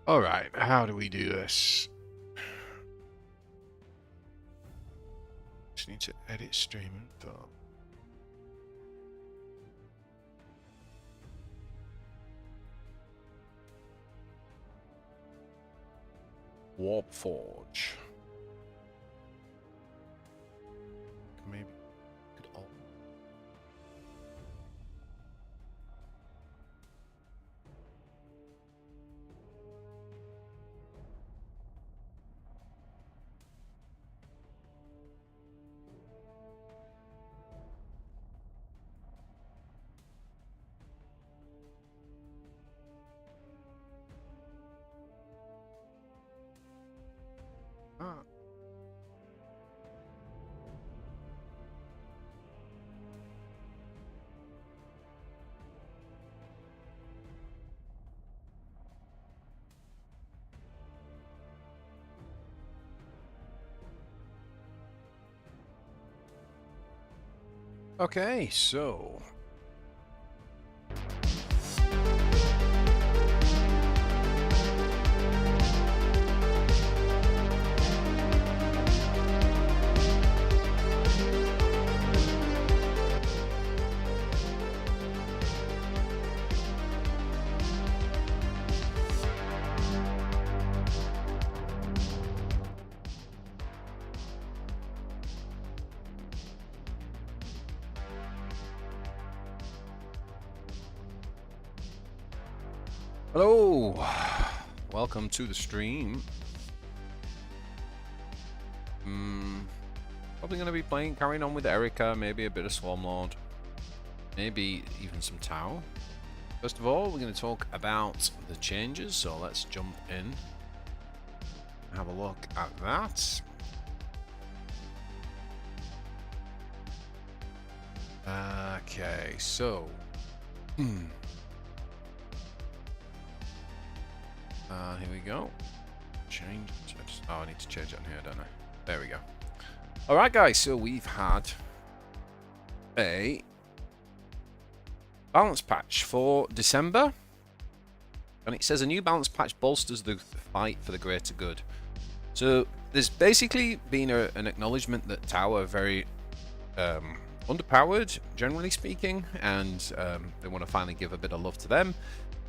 Alright, how do we do this? Just need to edit stream info. Warpforge. Maybe could alt. Ah. Okay, so hello, welcome to the stream. Probably going to be carrying on with Erica, maybe a bit of Swarmlord, maybe even some Tau. First of all, we're going to talk about the changes, so let's jump in, have a look at that. Okay, so here we go. Change. Oh, I need to change that in here, don't I? There we go. All right, guys. So we've had a balance patch for December, and it says a new balance patch bolsters the fight for the greater good. So there's basically been an acknowledgement that Tau are very underpowered, generally speaking, and they want to finally give a bit of love to them.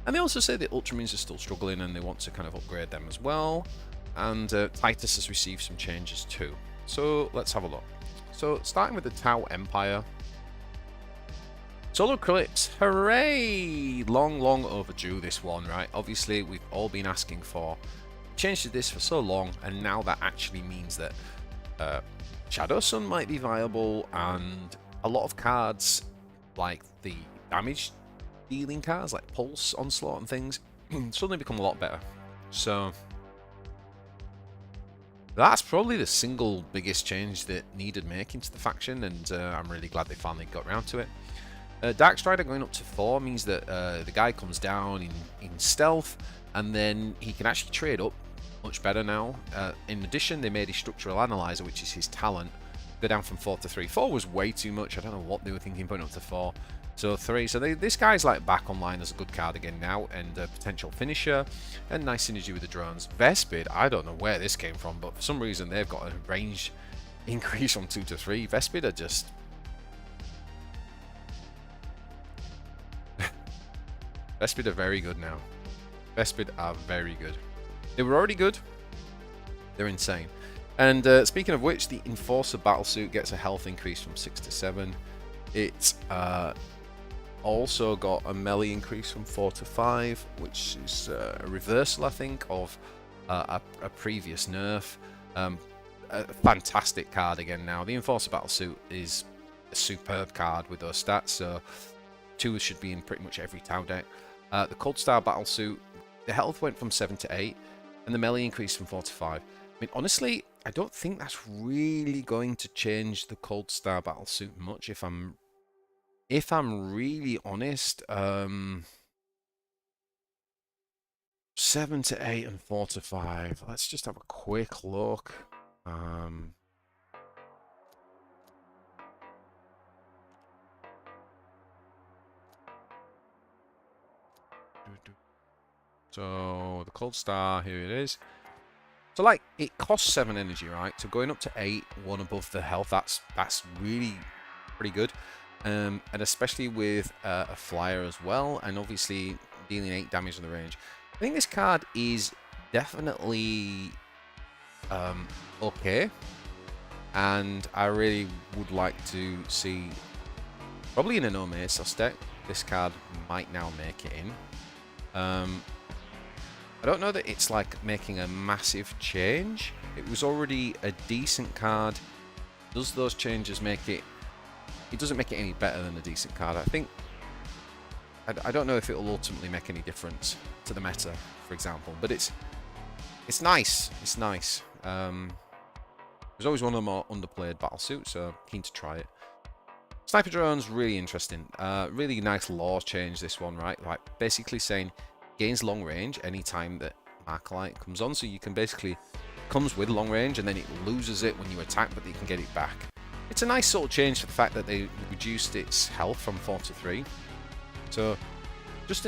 And they also say the Ultramarines are still struggling and they want to kind of upgrade them as well. And Titus has received some changes too. So let's have a look. So starting with the Tau Empire. Solar Eclipse, hooray! Long overdue, this one, right? Obviously, we've all been asking for change to this for so long, and now that actually means that Shadow Sun might be viable, and a lot of cards, like the damage dealing cards, like Pulse, Onslaught and things, suddenly become a lot better. So that's probably the single biggest change that needed making to the faction, and I'm really glad they finally got around to it. Darkstrider going up to 4 means that the guy comes down in stealth, and then he can actually trade up much better now. In addition, they made his Structural Analyzer, which is his talent, go down from 4 to 3. 4 was way too much. I don't know what they were thinking putting up to 4. So 3. So this guy's like back online as a good card again now, and a potential finisher, and nice synergy with the drones. Vespid, I don't know where this came from, but for some reason they've got a range increase from 2 to 3. Vespid are just... Vespid are very good now. Vespid are very good. They were already good. They're insane. And speaking of which, the Enforcer Battlesuit gets a health increase from 6 to 7. It also got a melee increase from 4 to 5, which is a reversal, I think, of a previous nerf. A fantastic card again now. The Enforcer Battlesuit is a superb card with those stats, so 2 should be in pretty much every Tau deck. The Cold Star Battlesuit, the health went from 7 to 8, and the melee increased from 4 to 5. I mean, honestly, I don't think that's really going to change the Cold Star Battlesuit much, if I'm really honest. 7 to 8 and 4 to 5. Let's just have a quick look. So the Cold Star, here it is. So like, it costs 7 energy, right? So going up to 8, 1 above the health, that's really pretty good. And especially with a flyer as well, and obviously dealing 8 damage on the range. I think this card is definitely okay, and I really would like to see, probably in a no Mesos deck, this card might now make it in. I don't know that it's like making a massive change. It was already a decent card. Does those changes make it? It doesn't make it any better than a decent card. I think. I don't know if it will ultimately make any difference to the meta, for example. But it's nice. It's nice. There's always one of the more underplayed battle suits, so keen to try it. Sniper drone's really interesting. Really nice lore change, this one, right? Like basically saying gains long range anytime that Marklight comes on, so you can basically comes with long range and then it loses it when you attack, but you can get it back. It's a nice sort of change for the fact that they reduced its health from 4 to 3. So just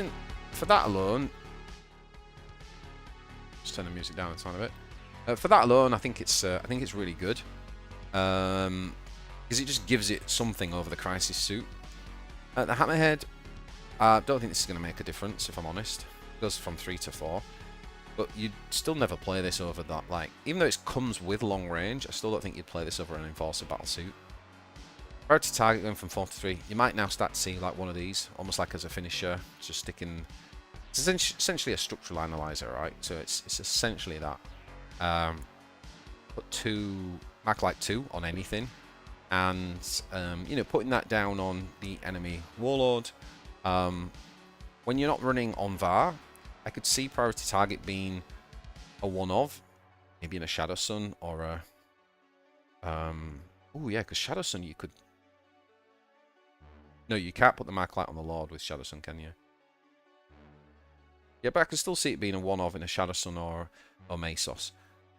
for that alone, just turn the music down a tiny bit. For that alone, I think it's really good, because it just gives it something over the Crisis suit. The Hammerhead, I don't think this is going to make a difference, if I'm honest. It goes from 3 to 4. But you'd still never play this over that, like, even though it comes with long range, I still don't think you'd play this over an Enforcer battlesuit. Priority target going from 4 to 3, you might now start to see like one of these, almost like as a finisher, just sticking. It's essentially a structural analyzer, right? So it's essentially that. Put 2, mark like 2 on anything, and you know, putting that down on the enemy warlord. When you're not running on VAR, I could see priority target being a one of, maybe in a Shadow Sun or a oh yeah, because Shadow Sun you could. No, you can't put the Mark Light on the Lord with Shadow Sun, can you? Yeah, but I can still see it being a one of in a Shadow Sun or Mesos.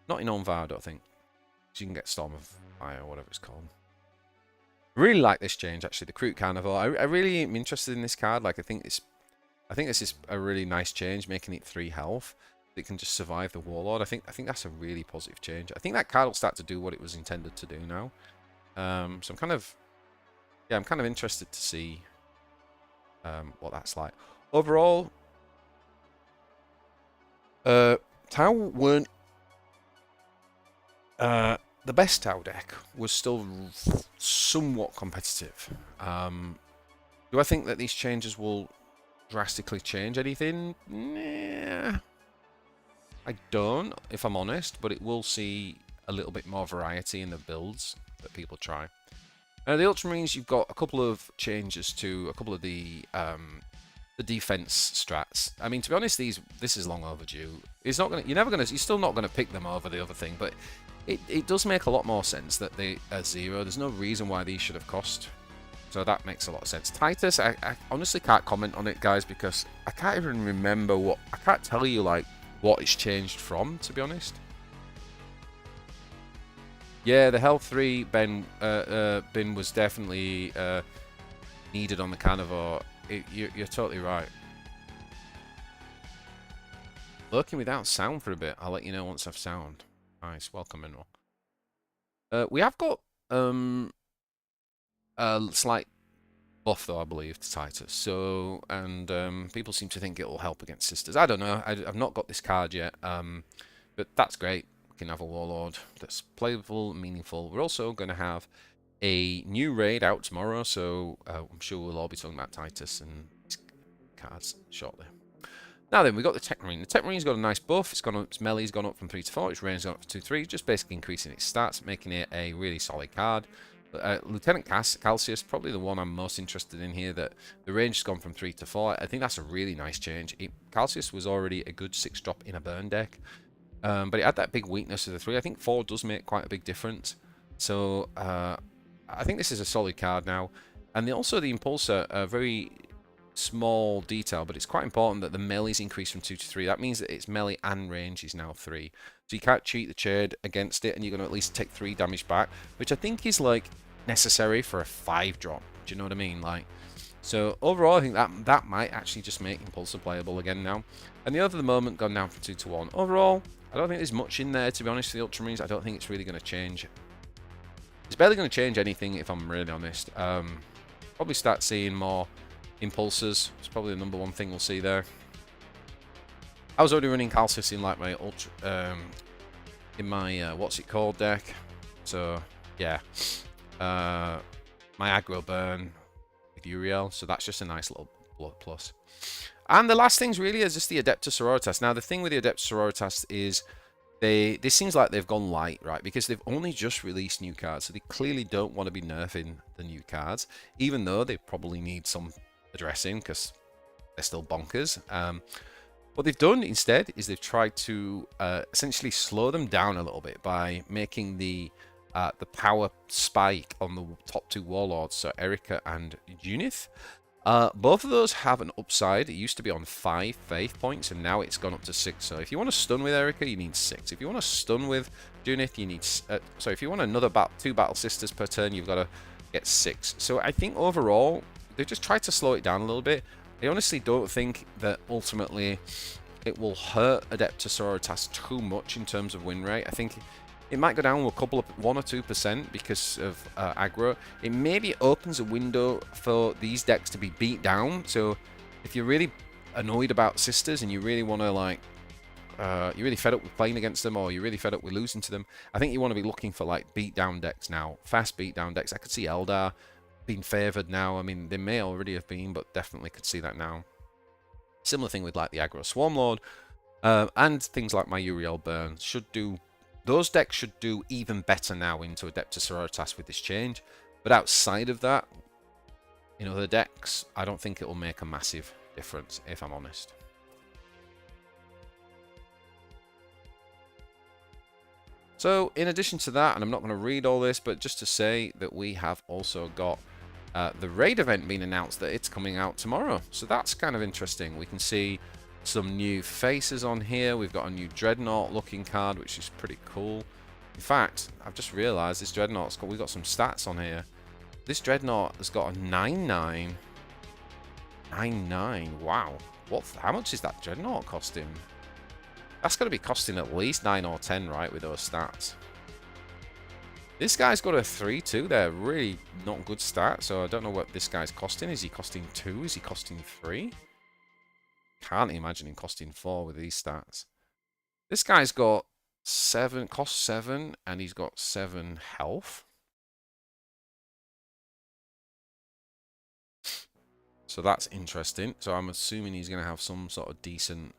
Not in on-VAR, I don't think. So you can get Storm of Fire or whatever it's called. I really like this change, actually, the Kroot Carnivore. I really am interested in this card. Like, I think this is a really nice change, making it 3 health. It can just survive the Warlord. I think that's a really positive change. I think that card will start to do what it was intended to do now. So I'm kind of interested to see what that's like. Overall, Tau weren't the best Tau deck was still somewhat competitive. Do I think that these changes will drastically change anything? Nah, I don't, if I'm honest, but it will see a little bit more variety in the builds that people try. The Ultramarines, you've got a couple of changes to a couple of the defense strats. I mean, to be honest, this is long overdue. It's not gonna. You're still not gonna pick them over the other thing, but it does make a lot more sense that they are 0. There's no reason why these should have cost. So that makes a lot of sense. Titus, I honestly can't comment on it, guys, because I can't even remember I can't tell you like what it's changed from, to be honest. Yeah, the health 3 bin was definitely needed on the Carnivore. You're totally right. Lurking without sound for a bit. I'll let you know once I've sound. Nice, welcome Mineral. We have got a slight buff though, I believe, to Titus. So, and people seem to think it will help against Sisters. I don't know. I've not got this card yet. But that's great. We can have a Warlord that's playable, meaningful. We're also going to have a new raid out tomorrow, so I'm sure we'll all be talking about Titus and his cards shortly. Now then, we've got the Tech Marine. The Tech Marine's got a nice buff. Its melee's gone up from 3 to 4. Its range's gone up to 2-3. Just basically increasing its stats, making it a really solid card. Lieutenant Calcius, probably the one I'm most interested in here, that the range has gone from 3 to 4. I think that's a really nice change. Calcius was already a good 6-drop in a burn deck, but it had that big weakness of the 3. I think 4 does make quite a big difference. So I think this is a solid card now. And also the Impulsor, a very small detail, but it's quite important that the melee's increased from 2 to 3. That means that its melee and range is now 3. So you can't cheat the Chade against it, and you're going to at least take 3 damage back, which I think is like necessary for a 5-drop. Do you know what I mean? Like, So overall, I think that might actually just make Impulsor playable again now. And the Oath of the Moment gone down from 2 to 1. Overall, I don't think there's much in there, to be honest, for the Ultramarines. I don't think it's really going to change. It's barely going to change anything, if I'm really honest. Probably start seeing more Impulsors. It's probably the #1 thing we'll see there. I was already running Calcis in like my in my what's it called deck. So yeah, my aggro burn with Uriel. So that's just a nice little plus. And the last things really is just the Adepta Sororitas. Now the thing with the Adepta Sororitas is this seems like they've gone light, right? Because they've only just released new cards, so they clearly don't want to be nerfing the new cards, even though they probably need some addressing because they're still bonkers. What they've done instead is they've tried to essentially slow them down a little bit by making the power spike on the top 2 warlords, so Erica and Junith. Both of those have an upside. It used to be on 5 faith points, and now it's gone up to 6. So if you want to stun with Erica, you need 6. If you want to stun with Junith, you need... so if you want another 2 Battle Sisters per turn, you've got to get 6. So I think overall, they've just tried to slow it down a little bit. I honestly don't think that ultimately it will hurt Adepta Sororitas too much in terms of win rate. I think it might go down a couple of 1 or 2% because of aggro. It maybe opens a window for these decks to be beat down. So if you're really annoyed about Sisters and you really want to like, you're really fed up with playing against them, or you're really fed up with losing to them, I think you want to be looking for like beat down decks now, fast beat down decks. I could see Eldar being favored now. I mean, they may already have been, but definitely could see that now. Similar thing with like the aggro Swarmlord and things like my Uriel burn should do. Those decks should do even better now into Adepta Sororitas with this change. But outside of that, in other decks, I don't think it will make a massive difference, if I'm honest. So, in addition to that, and I'm not going to read all this, but just to say that we have also got the raid event being announced that it's coming out tomorrow. So that's kind of interesting. We can see some new faces on here. We've got a new Dreadnought looking card, which is pretty cool. In fact, I've just realized this Dreadnought's we've got some stats on here. This Dreadnought has got a 9/9. 9/9. Wow. How much is that Dreadnought costing? That's got to be costing at least 9 or 10, right, with those stats. This guy's got a 3/2 there. Really not good stat. So I don't know what this guy's costing. Is he costing 2? Is he costing 3? Can't imagine him costing 4 with these stats. This guy's got 7, cost 7, and he's got 7 health. So that's interesting. So I'm assuming he's going to have some sort of decent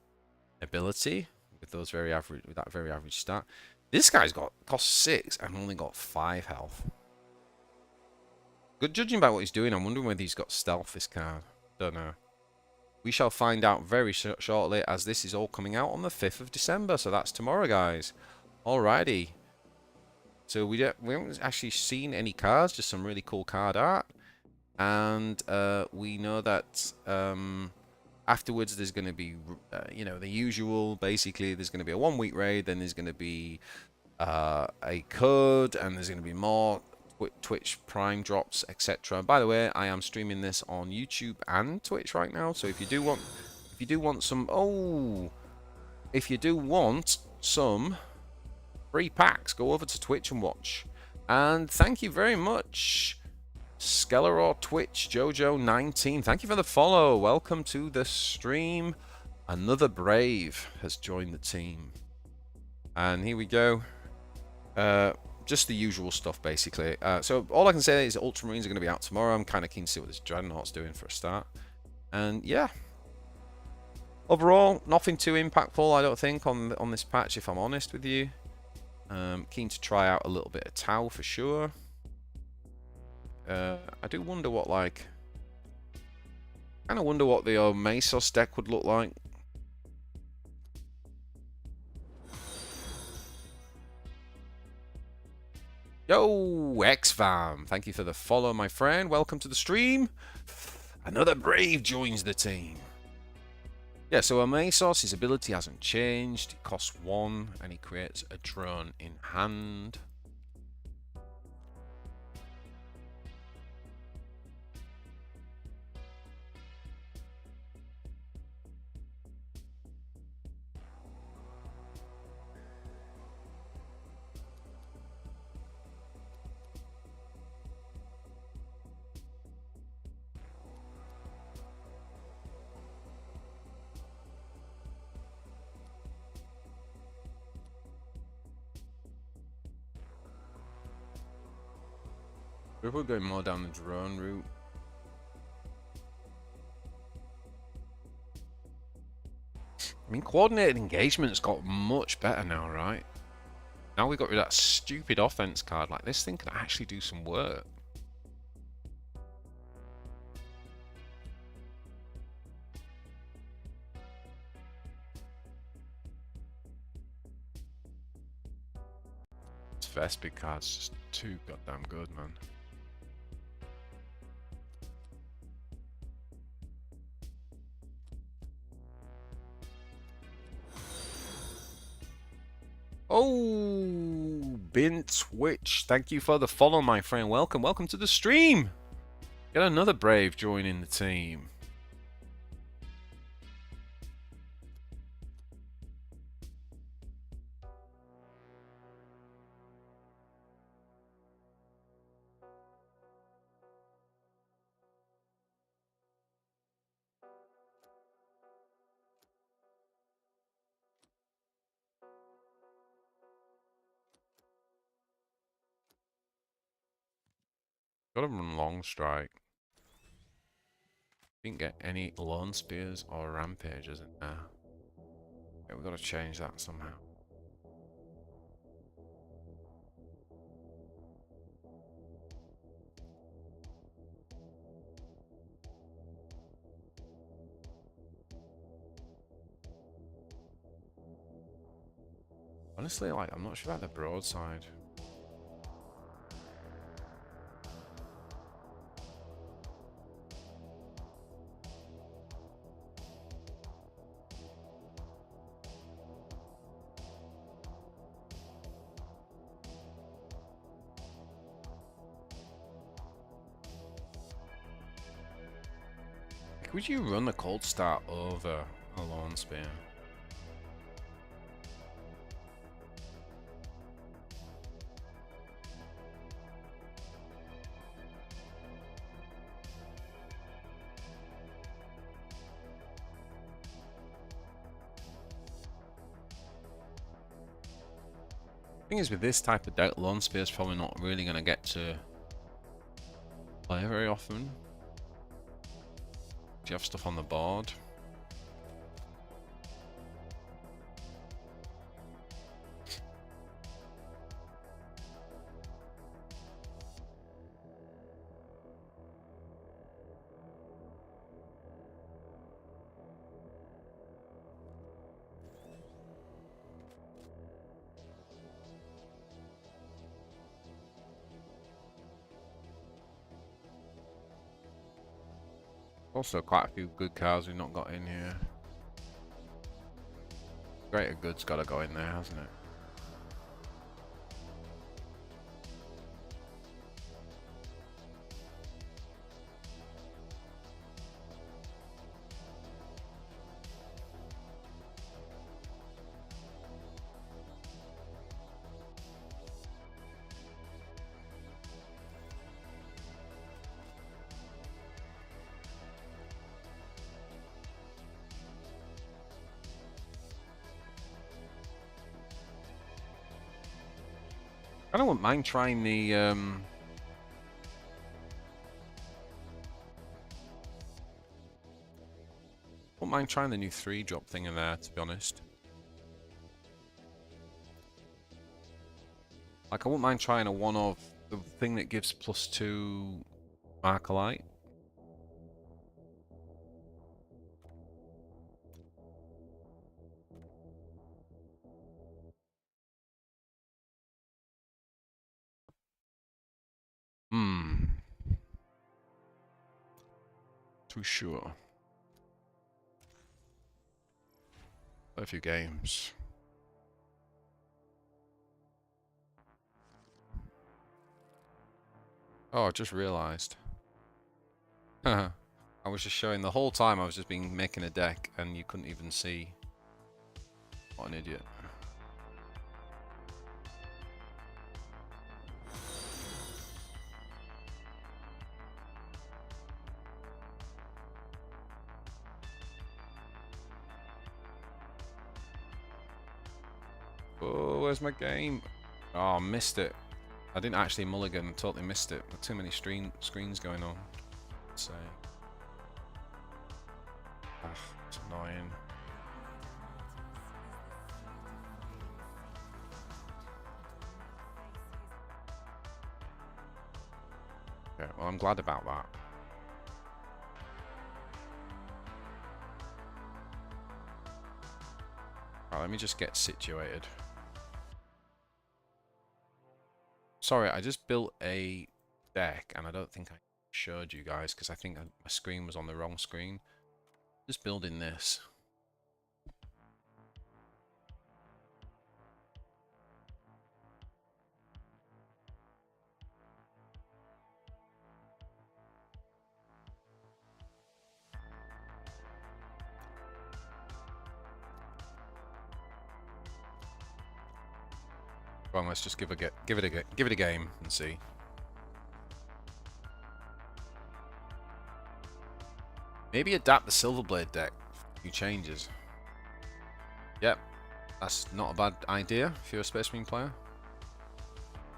ability with those very average, with that very average stat. This guy's got cost 6 and only got 5 health. Good judging by what he's doing. I'm wondering whether he's got stealth. This card, don't know. We shall find out very shortly, as this is all coming out on the 5th of December. So that's tomorrow, guys. Alrighty. So we haven't actually seen any cards, just some really cool card art. And we know that afterwards there's going to be, you know, the usual. Basically, there's going to be a 1-week raid. Then there's going to be a code. And there's going to be more Twitch Prime drops, etc. By the way, I am streaming this on YouTube and Twitch right now, so if you do want some free packs, go over to Twitch and watch. And thank you very much, Skelleror Twitch Jojo19. Thank you for the follow. Welcome to the stream. Another Brave has joined the team, and here we go. Just the usual stuff, basically. So all I can say is Ultramarines are going to be out tomorrow. I'm kind of keen to see what this Dreadnought's doing for a start. And yeah, overall, nothing too impactful, I don't think, on this patch, if I'm honest with you. Keen to try out a little bit of Tau for sure. I do wonder what, like, kind of wonder what the Mesos deck would look like. Yo, XFam, thank you for the follow, my friend. Welcome to the stream. Another Brave joins the team. Yeah, so a Mesos, his ability hasn't changed. It costs 1, and he creates a drone in hand. We're going more down the drone route. I mean, coordinated engagement's got much better now, right? Now we got rid of that stupid offense card. Like, this thing can actually do some work. This Vespid card's just too goddamn good, man. Oh, Bint Witch, thank you for the follow, my friend. Welcome to the stream. Get another Brave joining the team. Gotta run long strike. Didn't get any lone spears or rampages in there. Yeah, we gotta change that somehow. Honestly, like, I'm not sure about the broadside. Like, would you run the cold start over a lone spear? Thing is, with this type of deck, lone spear's probably not really going to get to play very often. Do you have stuff on the board? Also, quite a few good cards we've not got in here. Greater Good's got to go in there, hasn't it? I don't mind trying the wouldn't mind trying the new 3-drop thing in there, to be honest. Like, I wouldn't mind trying a one of the thing that gives +2 Arcalite. Too sure. Play a few games. Oh, I just realised. I was just showing the whole time I was just making a deck and you couldn't even see. What an idiot. Oh, where's my game? Oh, I missed it. I didn't actually mulligan, totally missed it. Too many screens going on. So, it's annoying. Okay, well, I'm glad about that. Right, let me just get situated. Sorry, I just built a deck, and I don't think I showed you guys because I think my screen was on the wrong screen. Just building this. Well, let's just give it a game and see. Maybe adapt the Silverblade deck. A few changes. Yep, that's not a bad idea if you're a Space Marine player.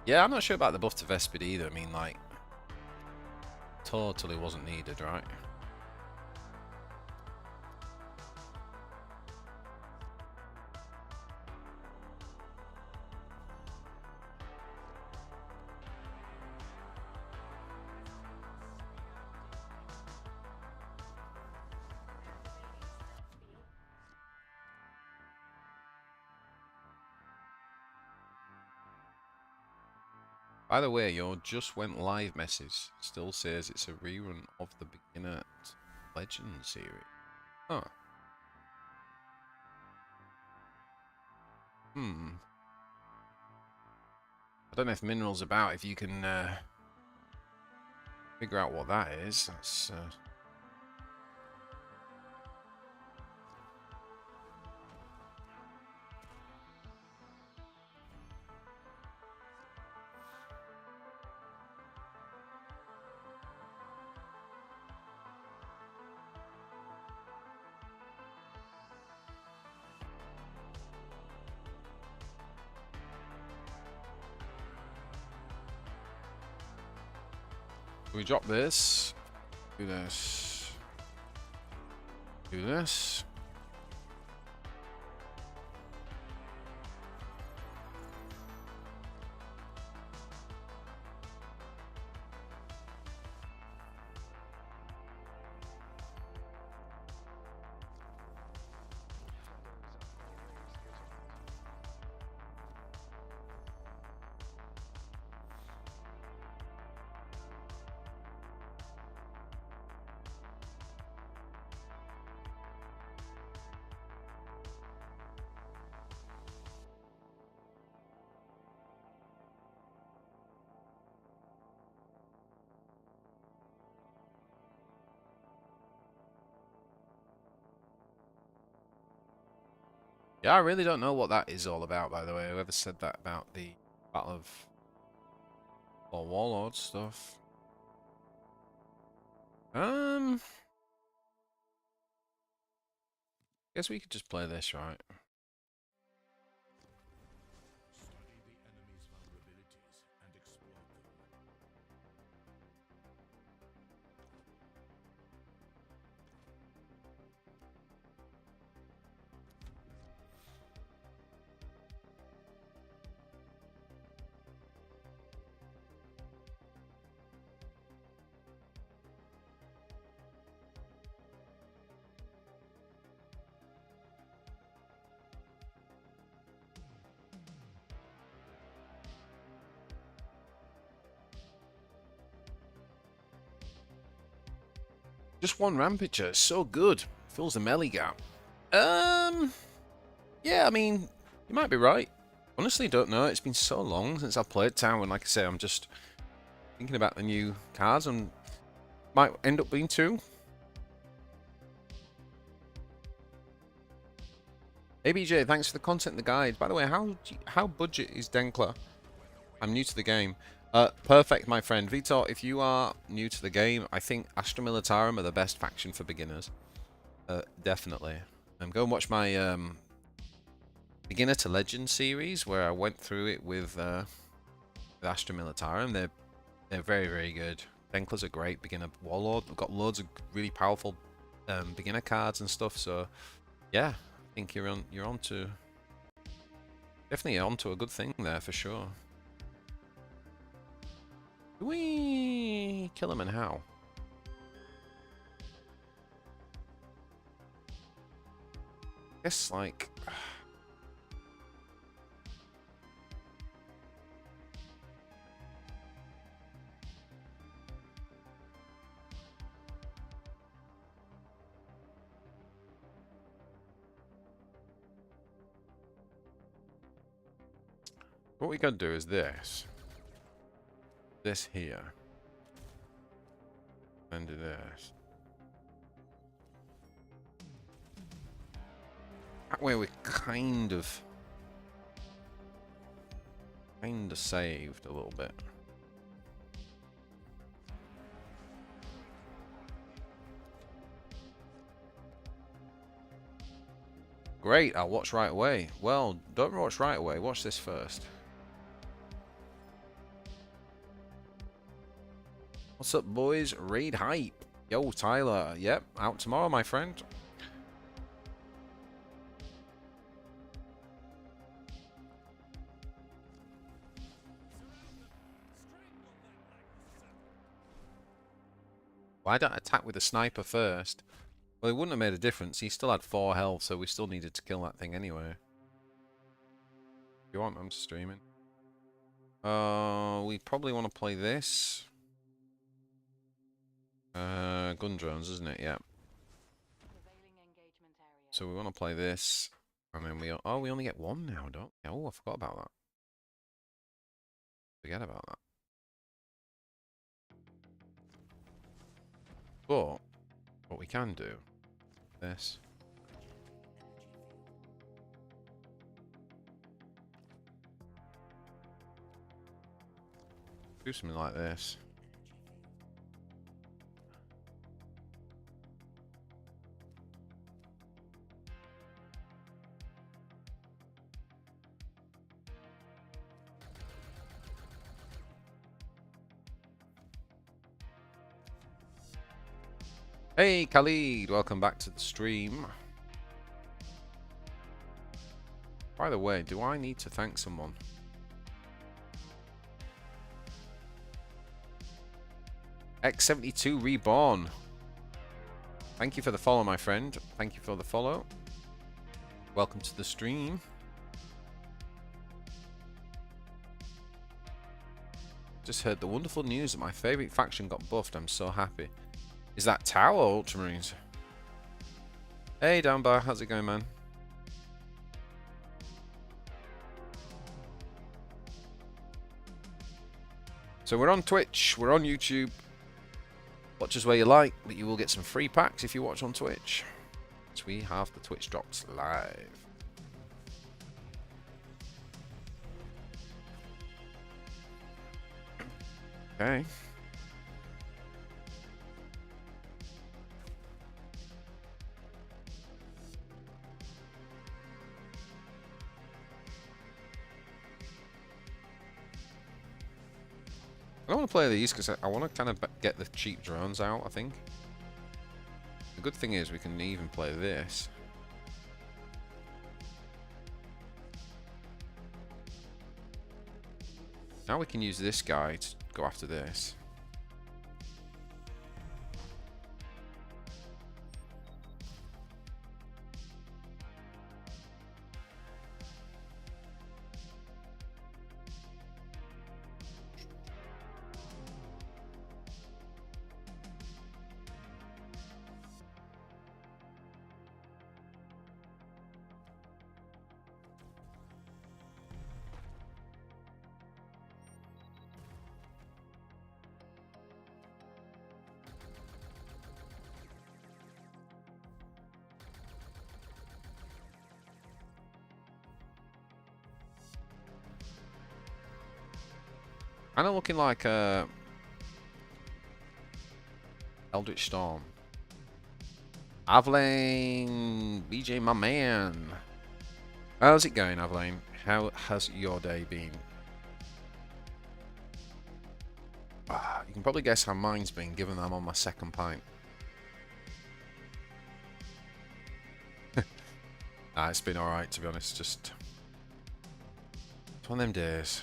Yeah, I'm not sure about the buff to Vespid either. I mean, like, totally wasn't needed, right? By the way, your just went live message still says it's a rerun of the beginner Legend series. Huh. I don't know if Mineral's about, if you can figure out what that is. That's we drop this, do this, do this. Yeah, I really don't know what that is all about, by the way. Whoever said that about the Battle of Warlord stuff. Guess we could just play this, right? Just one Rampager, so good. Fills the melee gap. Yeah, I mean, you might be right. Honestly, don't know. It's been so long since I've played Town, and like I say, I'm just thinking about the new cards, and might end up being two. ABJ, thanks for the content and the guide. By the way, how budget is Denkler? I'm new to the game. Perfect, my friend. Vitor, if you are new to the game, I think Astra Militarum are the best faction for beginners. Definitely. Go and watch my Beginner to Legend series, where I went through it with Astra Militarum. They're very, very good. Denklers are great. Beginner Warlord. We've got loads of really powerful beginner cards and stuff. So yeah, I think you're on to definitely onto a good thing there for sure. Do we kill him and how? I guess like. What we gotta do is this. This here. And do this. That way we're kind of saved a little bit. Great, I'll watch right away. Well, don't watch right away. Watch this first. What's up, boys? Raid hype. Yo, Tyler. Yep, out tomorrow, my friend. Why don't I attack with a sniper first? Well, it wouldn't have made a difference. He still had 4 health, so we still needed to kill that thing anyway. If you want, I'm streaming. We probably want to play this. Gun drones, isn't it? Yeah. So we want to play this, and then we only get 1 now, don't we? Oh, I forgot about that. Forget about that. But what we can do, this. Do something like this. Hey Khalid, welcome back to the stream. By the way, do I need to thank someone? X72 Reborn. Thank you for the follow, my friend. Thank you for the follow. Welcome to the stream. Just heard the wonderful news that my favourite faction got buffed. I'm so happy. Is that Tau or Ultramarines? Hey, Downbar, how's it going, man? So we're on Twitch, we're on YouTube. Watch us where you like, but you will get some free packs if you watch on Twitch. So we have the Twitch drops live. Okay. I don't want to play these because I want to kind of get the cheap drones out, I think. The good thing is we can even play this. Now we can use this guy to go after this. Kind of looking like a Eldritch Storm. Avlane, BJ, my man. How's it going, Avlane? How has your day been? You can probably guess how mine's been, given that I'm on my second pint. Nah, it's been alright, to be honest. Just... It's one of them days.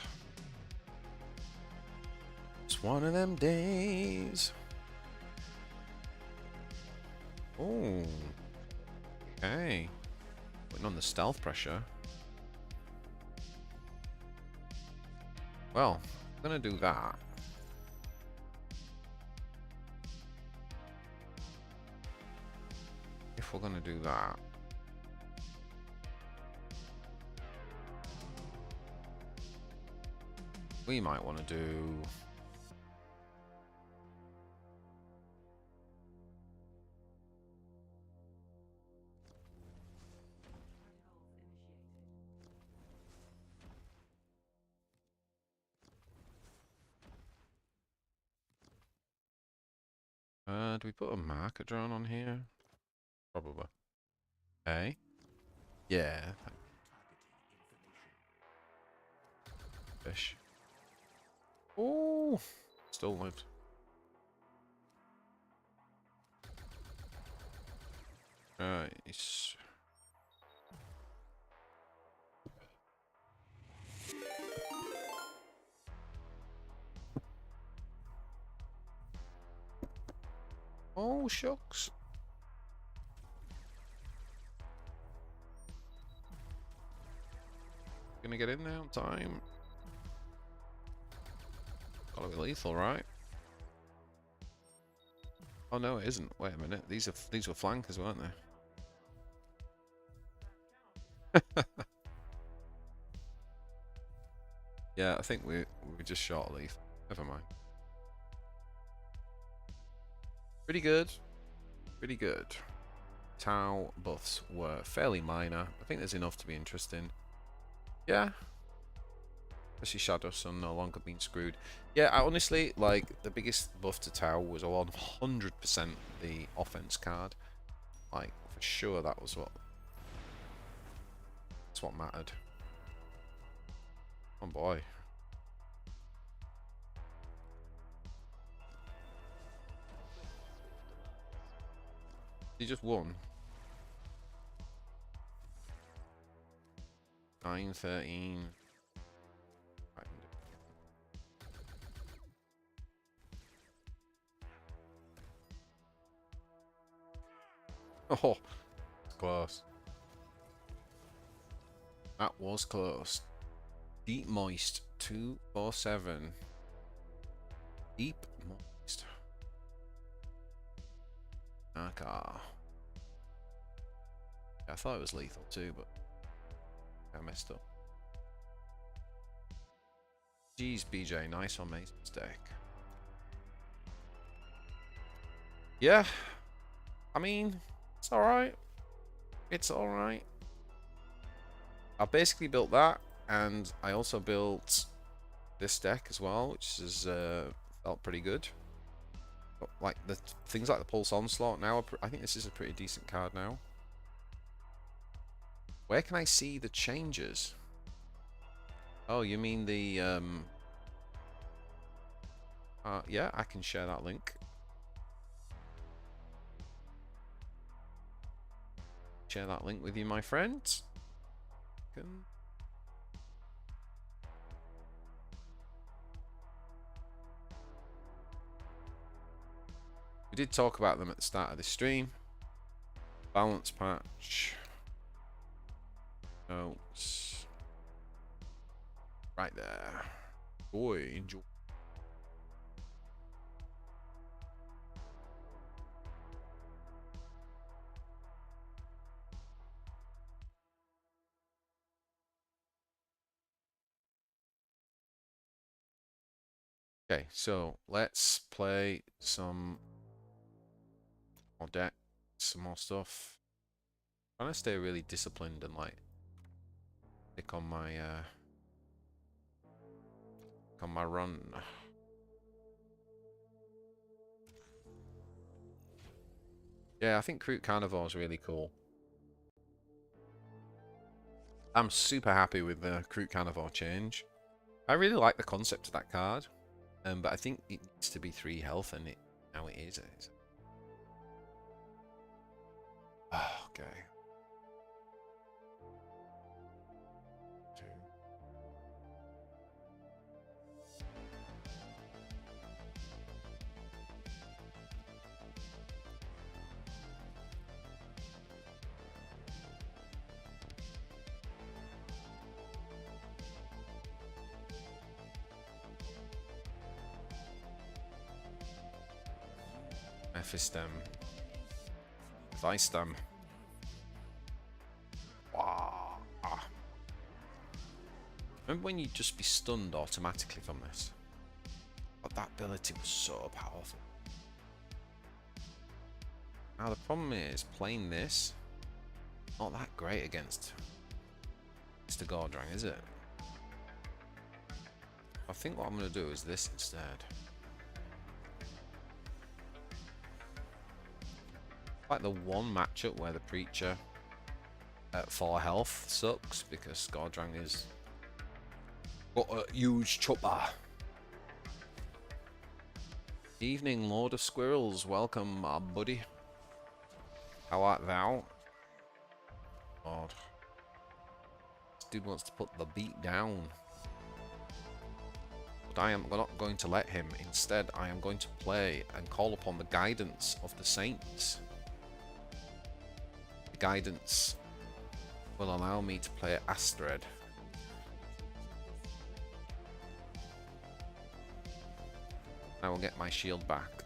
It's one of them days. Oh. Okay. Putting on the stealth pressure. Well, I'm gonna do that. If we're gonna do that. We might want to do... do we put a marker drone on here? Probably. Hey? Yeah. Fish. Oh, still lived. Nice. Oh, shucks. Gonna get in there on time. Gotta be lethal, right? Oh no, it isn't. Wait a minute. These were flankers, weren't they? Yeah, I think we just short leaf. Never mind. Pretty good. Pretty good. Tau buffs were fairly minor. I think there's enough to be interesting. Yeah. Especially Shadow Sun no longer being screwed. Yeah, I honestly, like, the biggest buff to Tau was 100% the offense card. Like, for sure that's what mattered. Oh boy. He just won. 9-13. Oh, it's close. That was close. Deep Moist 247. Deep Moist. Okay. I thought it was lethal too, but I messed up. Jeez, BJ, nice on Mason's deck. Yeah, I mean, it's alright. It's alright. I basically built that, and I also built this deck as well, which has felt pretty good. But like the things like the Pulse Onslaught now, I think this is a pretty decent card now. Where can I see the changes? Oh, you mean the yeah, I can share that link. Share that link with you, my friends. We did talk about them at the start of the stream. Balance patch. Notes. Right there. Boy, enjoy. Okay, so let's play some more deck, some more stuff. I'm trying to stay really disciplined and like stick on my run. Yeah, I think Kroot Carnivore is really cool. I'm super happy with the Kroot Carnivore change. I really like the concept of that card. But I think it needs to be 3 health, and now it is. Okay. 2. Mephistem. Thistem. Wow. Remember when you'd just be stunned automatically from this? But that ability was so powerful. Now the problem is, playing this, not that great against Mr. Gordrang, is it? I think what I'm going to do is this instead. Like the one matchup where the Preacher at 4 health sucks because Gordrang is got a huge chopper. Evening, Lord of Squirrels. Welcome, my buddy. How art thou? God. This dude wants to put the beat down. But I am not going to let him. Instead, I am going to play and call upon the guidance of the saints. The guidance will allow me to play Astrid. I will get my shield back.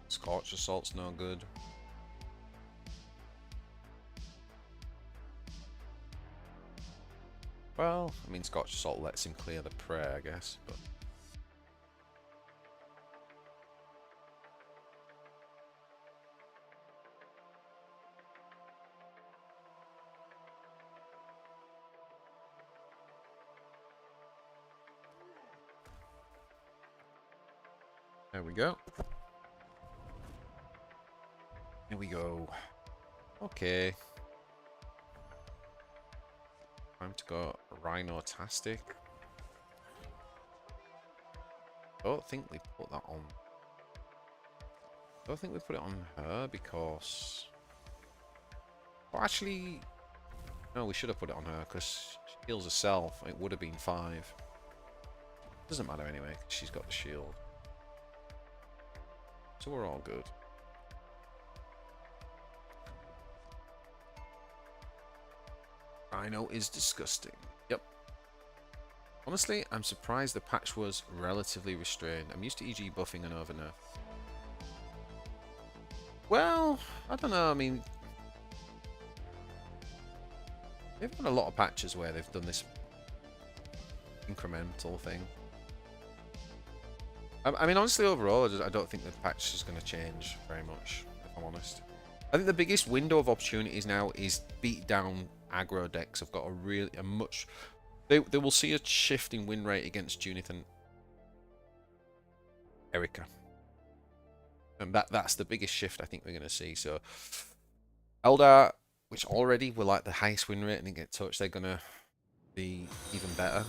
Scorch Assault's no good. Well, I mean, Scorch Assault lets him clear the prey, I guess, but... There we go. Here we go. Okay. Time to go Rhino-tastic. Don't think we put that on. Don't think we put it on her because... Well, actually... No, we should have put it on her because she heals herself. It would have been 5. Doesn't matter anyway, 'cause she's got the shield. So we're all good. Rhino is disgusting. Yep. Honestly, I'm surprised the patch was relatively restrained. I'm used to EG buffing and over nerf. Well, I don't know. I mean, they've had a lot of patches where they've done this incremental thing. I mean, honestly, overall, I don't think the patch is going to change very much, if I'm honest. I think the biggest window of opportunities now is beat down aggro decks. I've got a much... They will see a shift in win rate against Junith and Erica. And that's the biggest shift I think we're going to see. So, Eldar, which already were like the highest win rate and didn't get touched, they're going to be even better.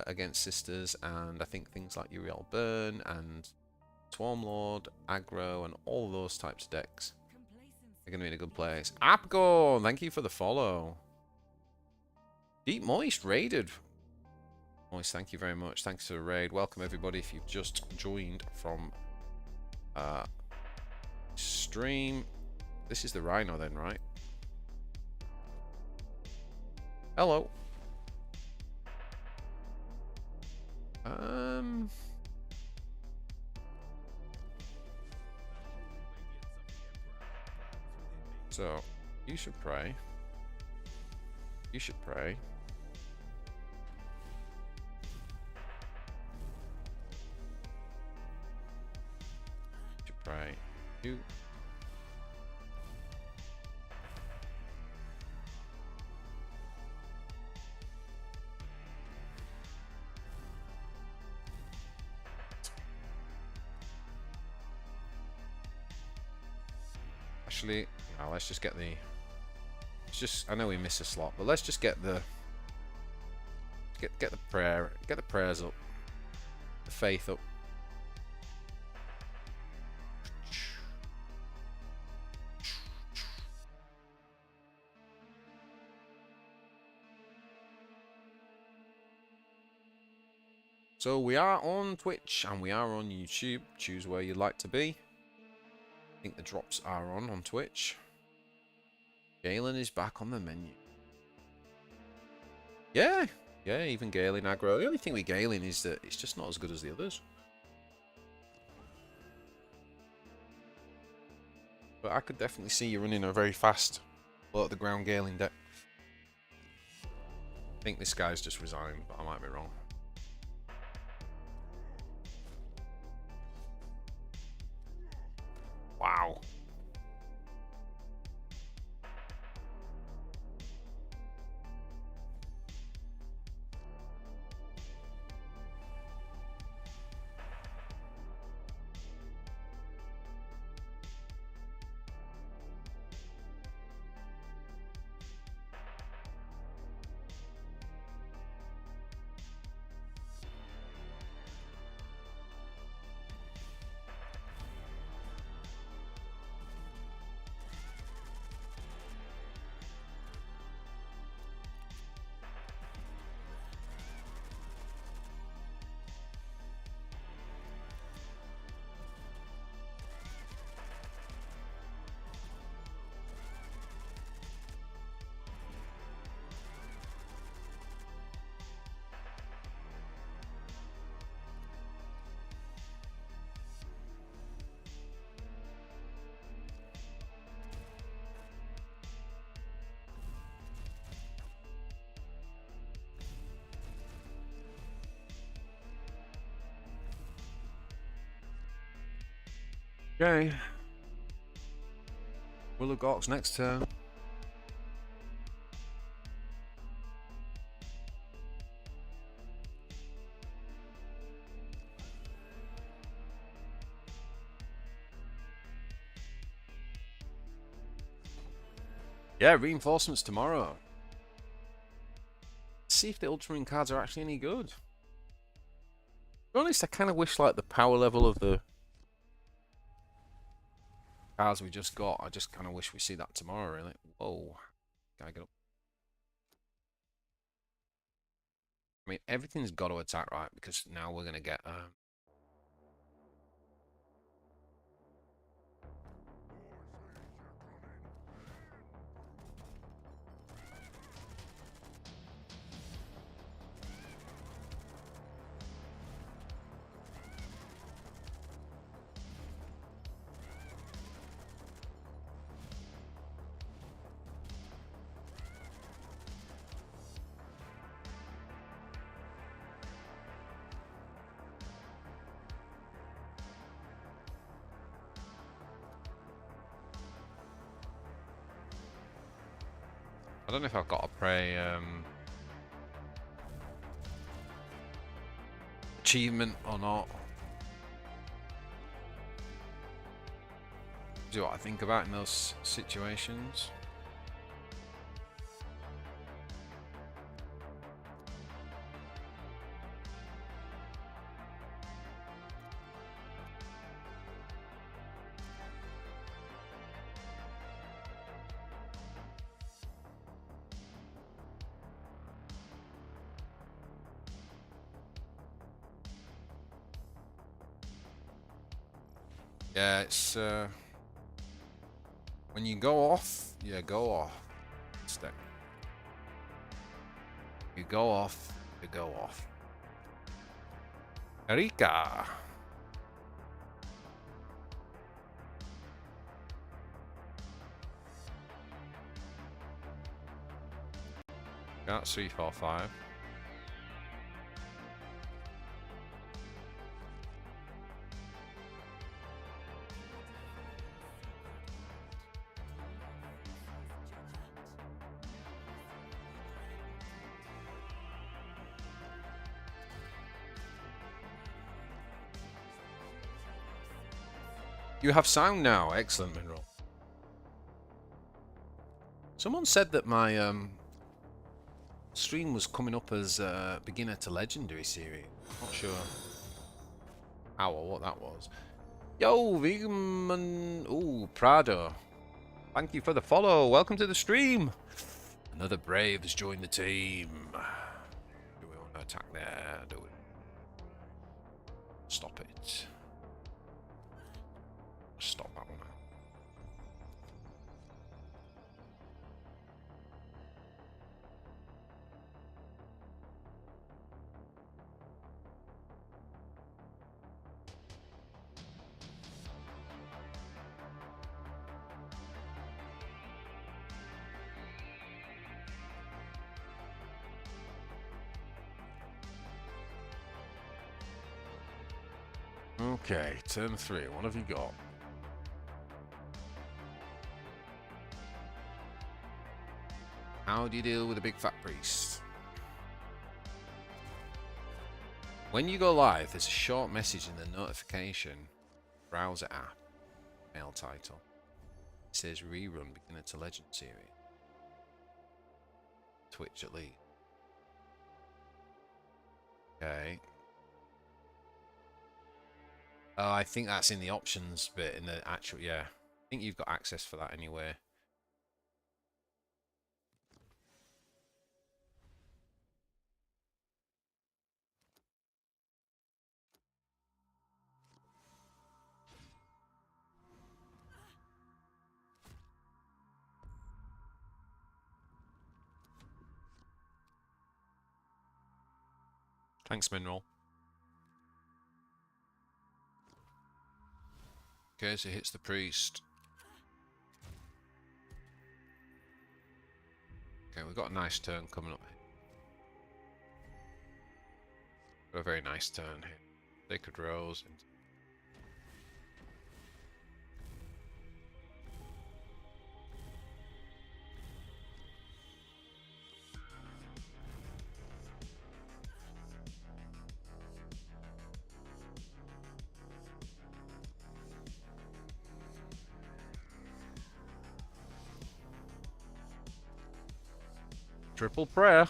Against Sisters, and I think things like Uriel Burn and Swarmlord, Aggro, and all those types of decks are going to be in a good place. Apgo, thank you for the follow. Deep Moist raided. Moist, thank you very much. Thanks for the raid. Welcome everybody if you've just joined from stream. This is the Rhino then, right? Hello. So, you should pray. You should pray. You should pray. You... Actually, no, let's just get the... Let's just... I know we missed a slot, but let's just get the... Get the prayer... Get the prayers up. The faith up. So we are on Twitch and we are on YouTube. Choose where you'd like to be. I think the drops are on Twitch. Galen is back on the menu. Yeah, even Galen aggro. The only thing with Galen is that it's just not as good as the others. But I could definitely see you running a very fast, low at the ground Galen deck. I think this guy's just resigned, but I might be wrong. Wow. Okay. Willow Gork's next turn. Yeah, reinforcements tomorrow. Let's see if the Ultramarine cards are actually any good. To be honest, I kind of wish like the power level of the cards we just got. I just kind of wish we see that tomorrow, really. Whoa. Can I get up? I mean, everything's got to attack, right? Because now we're going to get... I don't know if I've got to pray achievement or not. Do what I think about in those situations. Yeah, it's when you go off, yeah, go off. Step. You go off, you go off. Erika. That's 3, 4, 5. You have sound now. Excellent, Mineral. Someone said that my stream was coming up as beginner to legendary series. Not sure how or what that was. Yo, Vegan. Ooh, Prado. Thank you for the follow. Welcome to the stream. Another Brave has joined the team. Do we want to attack there? Do we? Stop it. Stop that one. Okay, turn 3. What have you got? How do you deal with a big fat priest? When you go live, there's a short message in the notification browser app, mail title. It says rerun beginner to legend series. Twitch at least. Okay. Oh, I think that's in the options bit in the actual, yeah. I think you've got access for that anyway. Thanks, Mineral. Okay, so it hits the priest. Okay, we've got a nice turn coming up here. Got a very nice turn here. Sacred Rose. Triple prayer.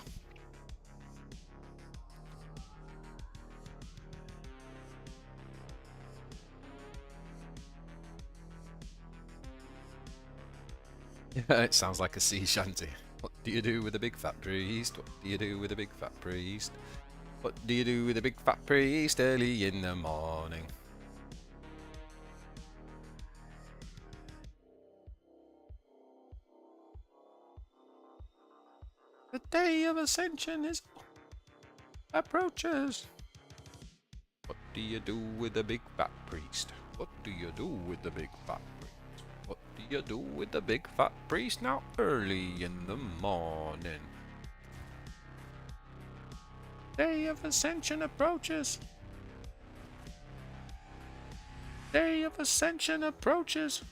Yeah, it sounds like a sea shanty. What do you do with a big fat priest? What do you do with a big fat priest? What do you do with a big fat priest early in the morning? The day of ascension is approaches. What do you do with a big fat priest? What do you do with the big fat priest? What do you do with the big fat priest now early in the morning? Day of ascension approaches. Day of ascension approaches.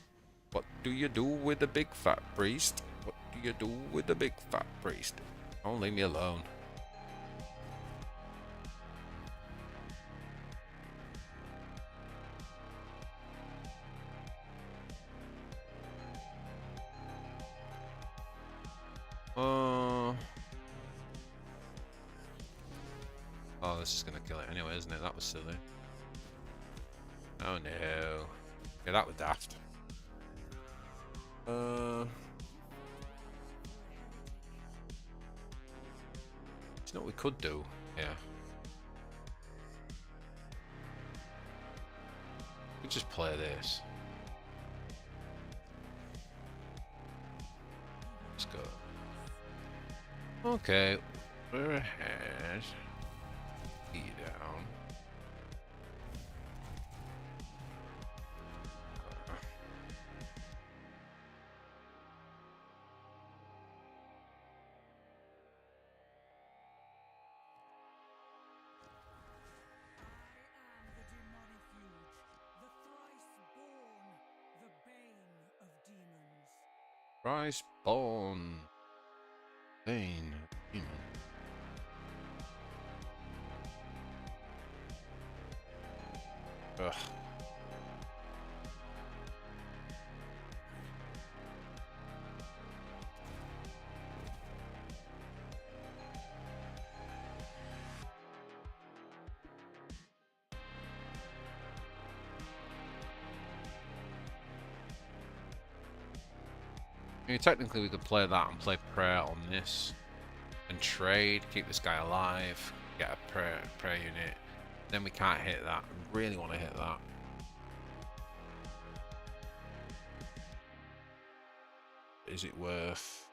What do you do with the big fat priest? What do you do with the big fat priest? Don't leave me alone. Oh, this is gonna kill it anyway, isn't it? That was silly. Oh no. Yeah, that was daft. You know what we could do? Yeah. We could just play this. Let's go. Okay. We're ahead. Beatdown. Thrice born. Bane. Demon. Ugh. I mean, technically we could play that and play prayer on this. And trade, keep this guy alive, get a prayer unit. Then we can't hit that. I really want to hit that. Is it worth?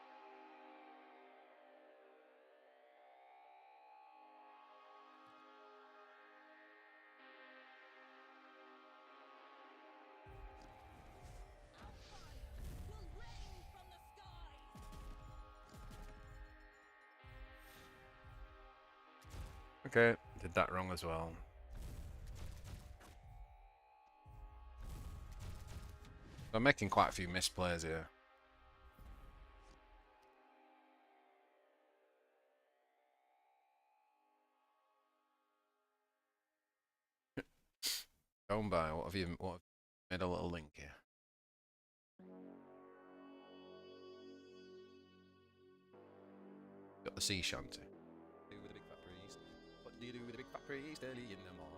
Okay, did that wrong as well. I'm making quite a few misplays here. Going by, what have you made a little link here? Got the sea shanty. With a big fat priest. What do you do with a big fat priest early in the morning?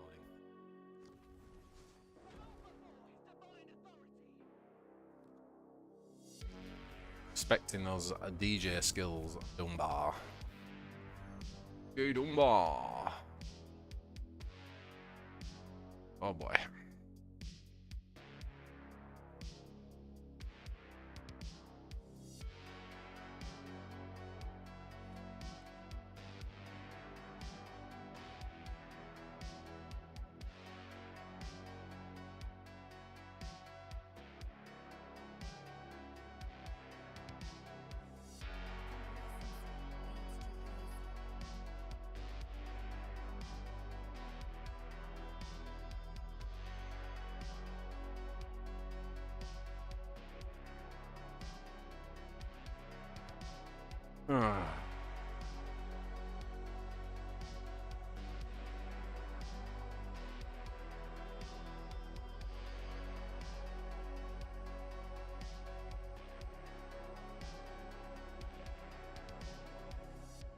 Expecting those DJ skills, Dunbar. Hey, Dunbar. Oh boy.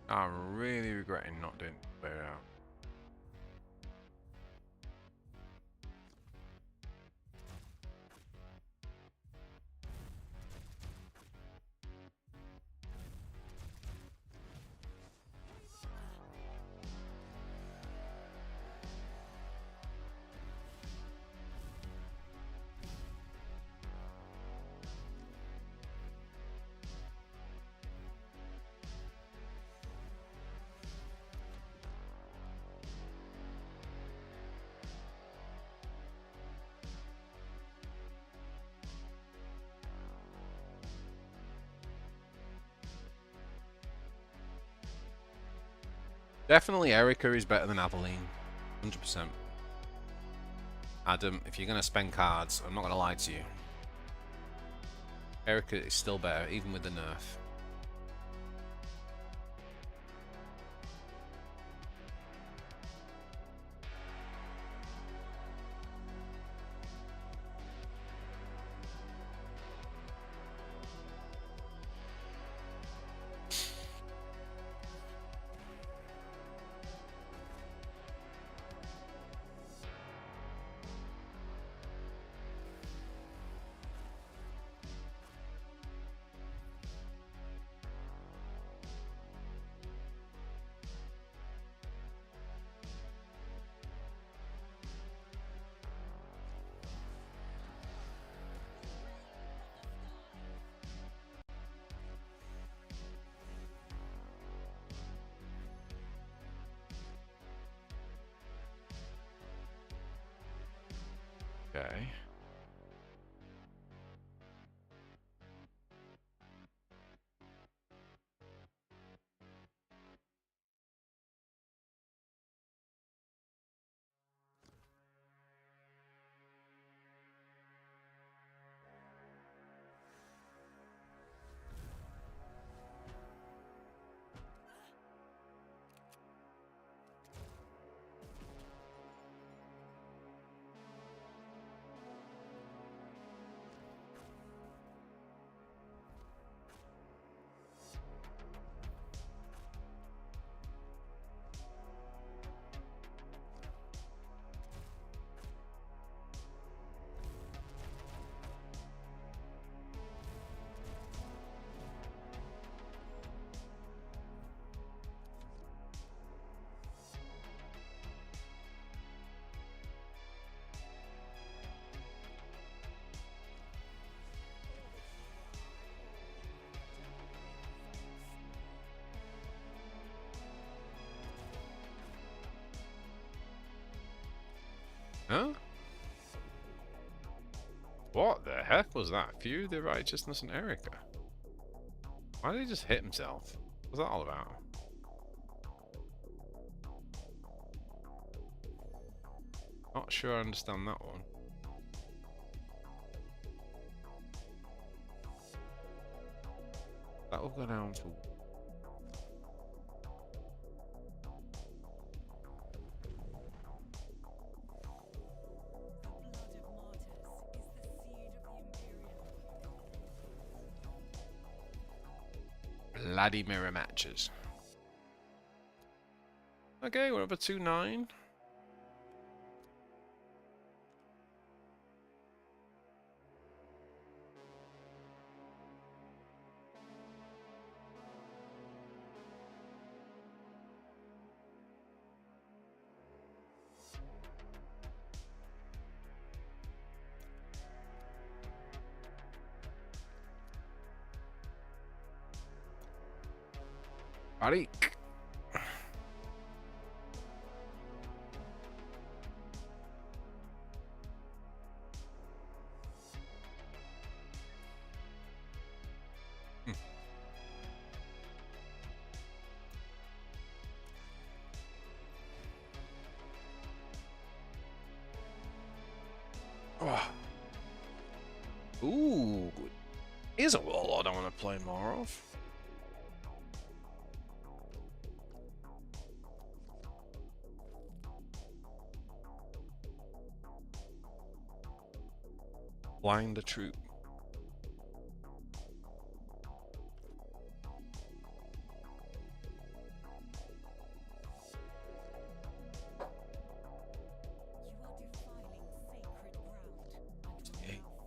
I'm really regretting not doing better out. Definitely Erica is better than Aveline. 100%. Adam, if you're going to spend cards, I'm not going to lie to you. Erica is still better, even with the nerf. Huh? What the heck was that? Few the Righteousness and Erica. Why did he just hit himself? What's that all about? Not sure I understand that one. That will go down to... Bloody mirror matches. Okay, we're up at 2-9. Buddy. Oh. Ooh. Here's a warlord I want to play more of. Blind the troop.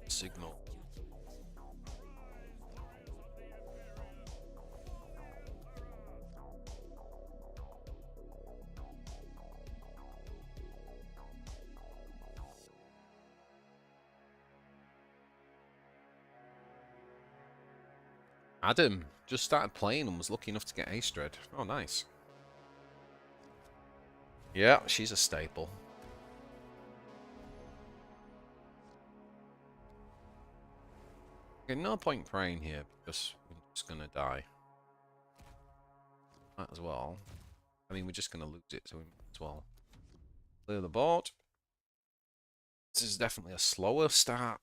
Signal. Adam just started playing and was lucky enough to get Ace Dread. Oh, nice. Yeah, she's a staple. Okay, no point praying here because we're just gonna die. Might as well. I mean, we're just gonna lose it, so we might as well clear the board. This is definitely a slower start.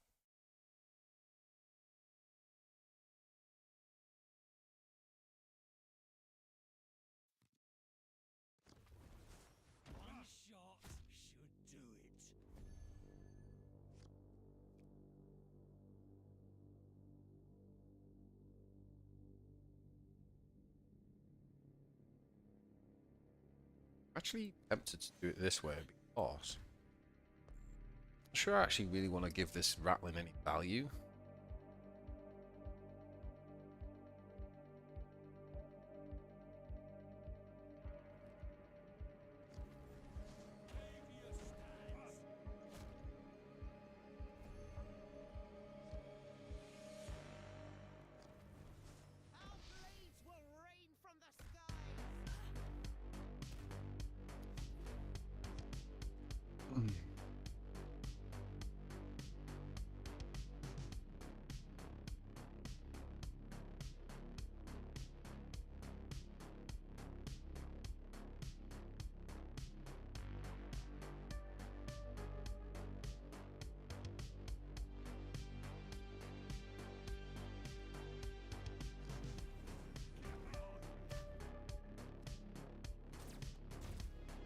Actually tempted to do it this way because I'm sure I actually really want to give this rattling any value.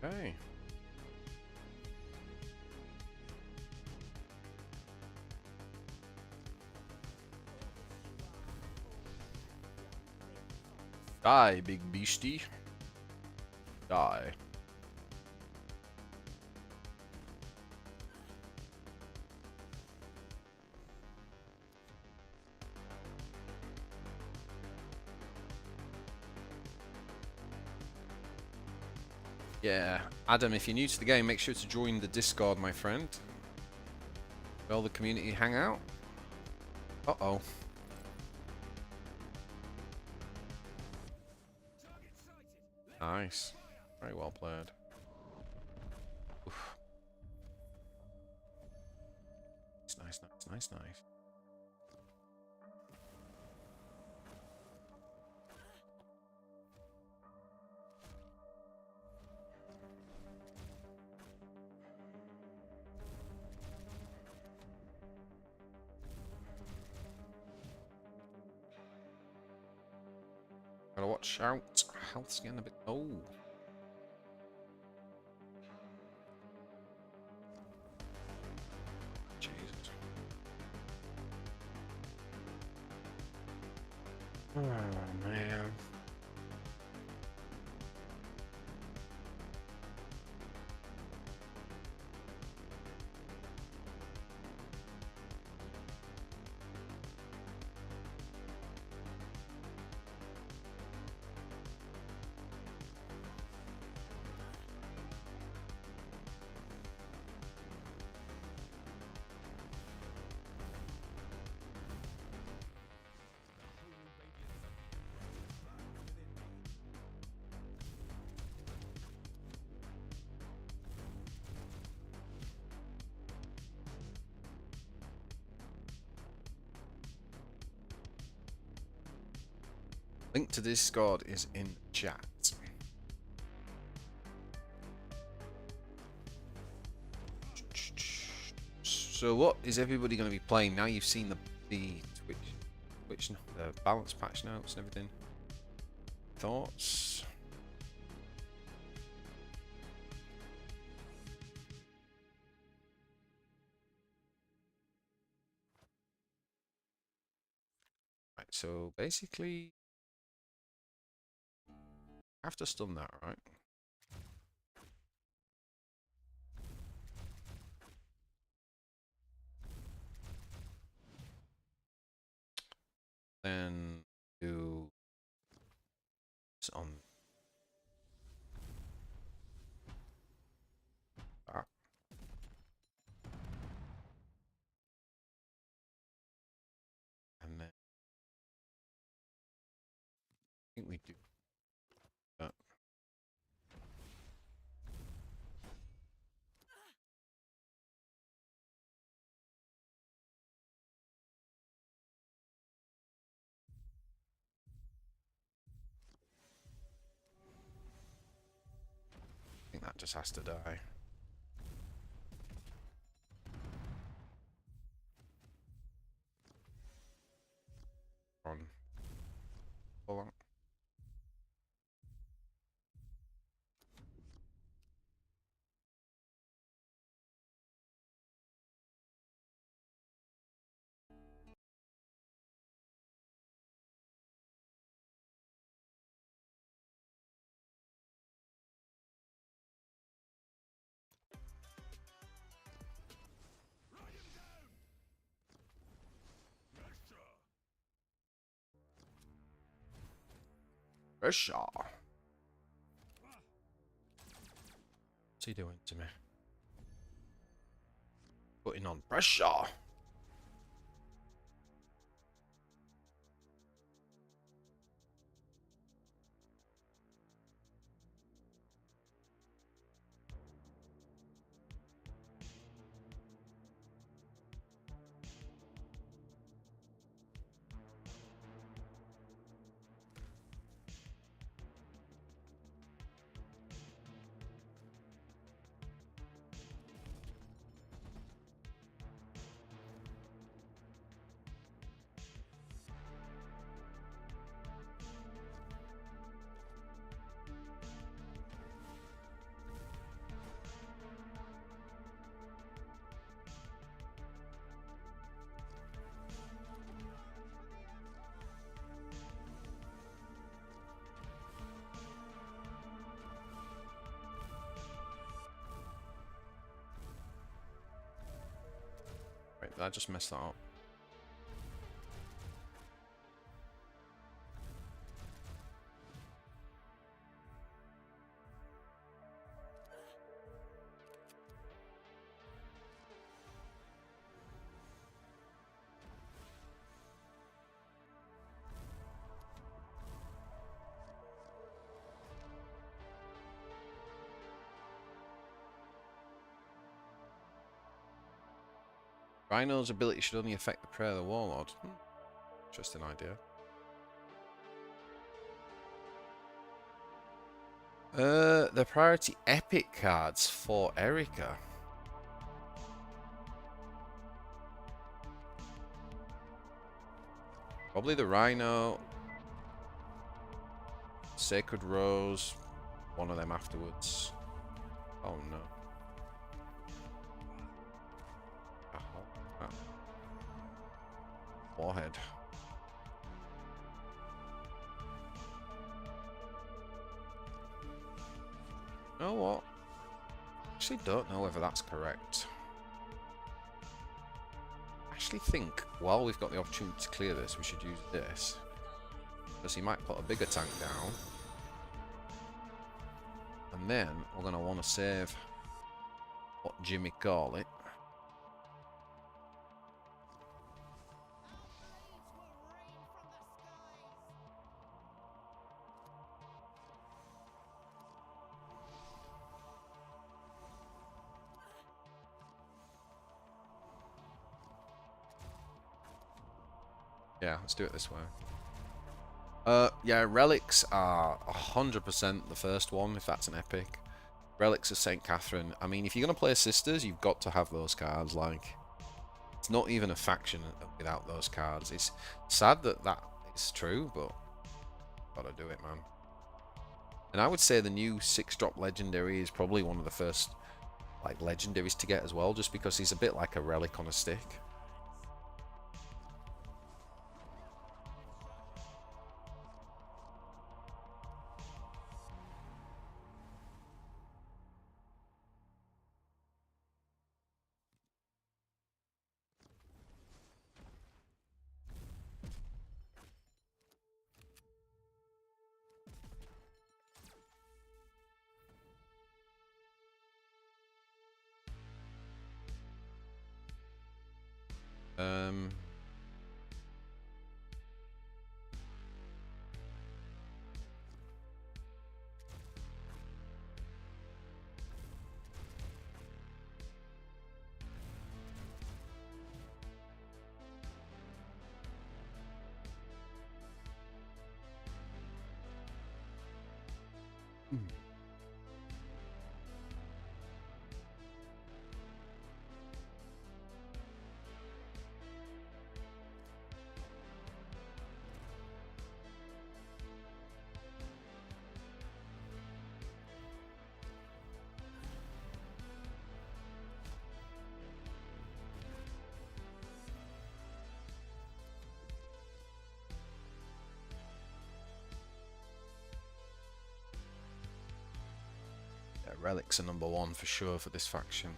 Okay. Die, big beastie. Die. Yeah, Adam, if you're new to the game, make sure to join the Discord, my friend. Where all the community hang out. Uh-oh. Nice. Very well played. Oof. Nice, nice, nice, nice, nice. Gotta watch out. Health's getting a bit low. Jesus. Oh, man. Link to Discord is in chat. So what is everybody going to be playing now? You've seen the Twitch, the balance patch notes and everything. Thoughts? Right. So basically, I have to stun that, right? Then do this on that. And then I think we do that. I think that just has to die. On. Hold on. Pressure. What's he doing to me? Putting on pressure. Wait, I just messed that up. Rhino's ability should only affect the prey of the warlord. Interesting idea. The priority epic cards for Erica. Probably the Rhino, Sacred Rose, one of them afterwards. Oh no. Warhead. You know what? Actually don't know whether that's correct. I actually think while we've got the opportunity to clear this, we should use this. Because he might put a bigger tank down. And then we're going to want to save what Jimmy call it. Yeah, let's do it this way. Yeah, relics are 100% the first one, if that's an epic. Relics of St. Catherine. I mean, if you're going to play Sisters, you've got to have those cards. Like, it's not even a faction without those cards. It's sad that that is true, but gotta do it, man. And I would say the new 6-drop legendary is probably one of the first, like, legendaries to get as well, just because he's a bit like a relic on a stick. Um... Yeah, relics are number one for sure for this faction.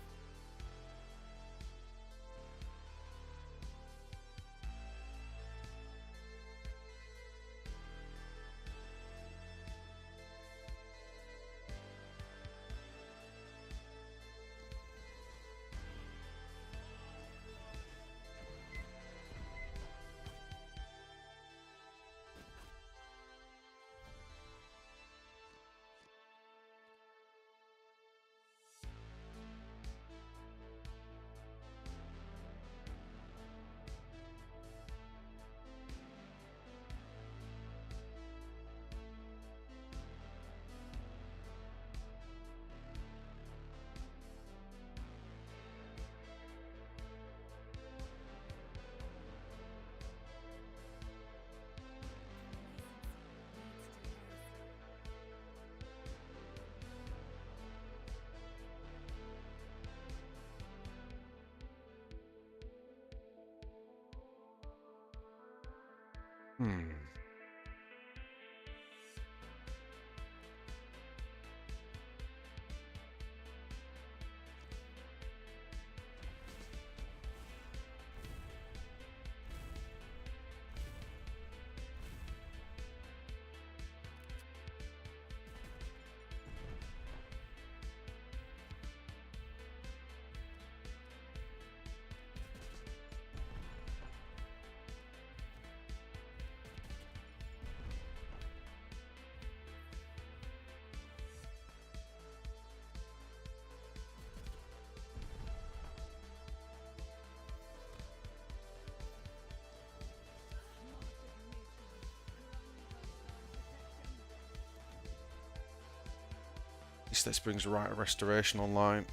This brings Rite of Restoration online.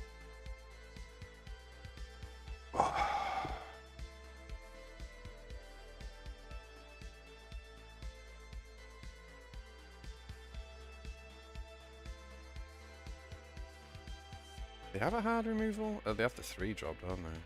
They have a hard removal? Oh, they have the 3 drop, don't they?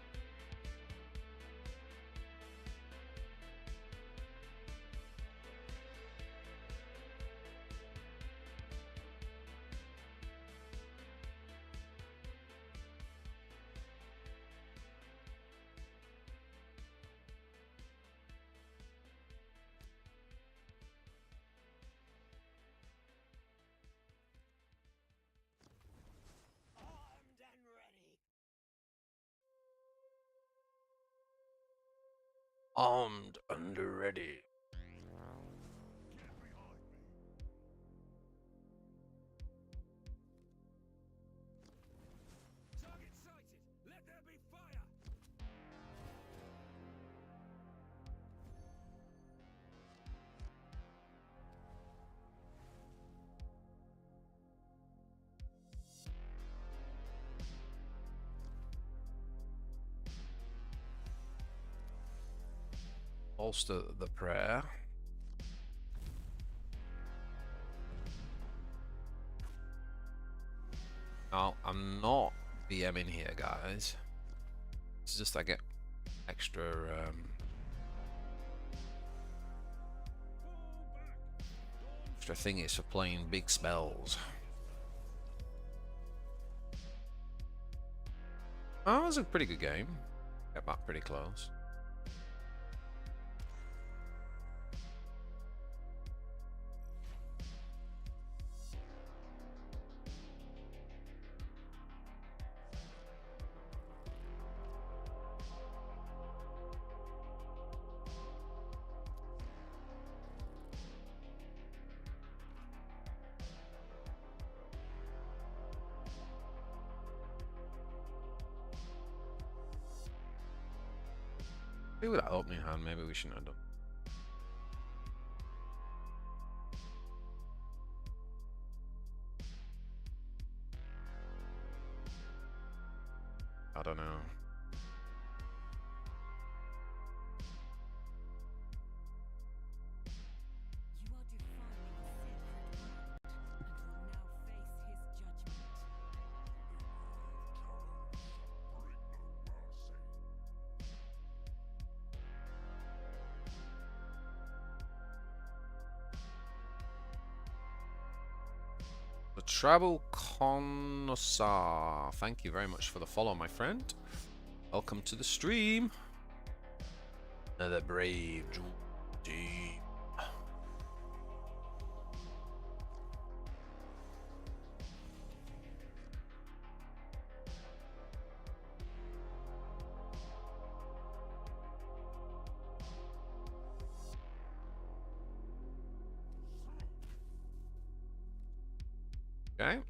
Armed and ready. Target sighted. Let there be fire. Bolster the prayer. Now, I'm not BMing here, guys. It's just I get extra extra thingies for playing big spells. Oh, it was a pretty good game. Kept that pretty close. Maybe with that opening hand, maybe we shouldn't have done. I don't know. You are defiling the sacred ground and will now face his judgment. The Travel Connoisseur. Thank you very much for the follow, my friend. Welcome to the stream. Another brave team. Okay.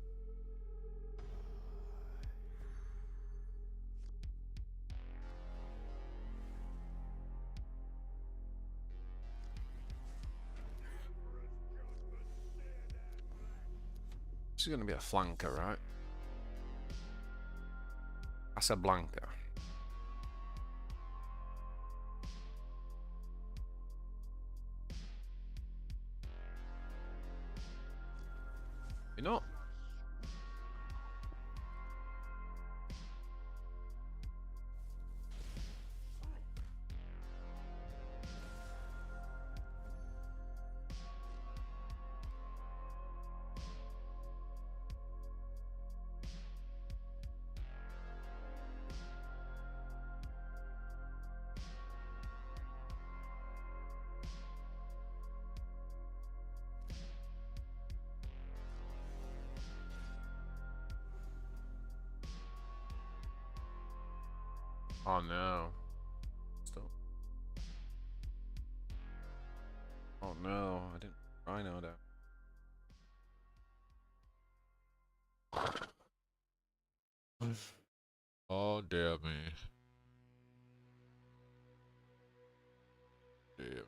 This is going to be a flanker, right? Casablanca. You know. Oh no. Stop. Oh no, I didn't rhino that. Oh dear me. Dear.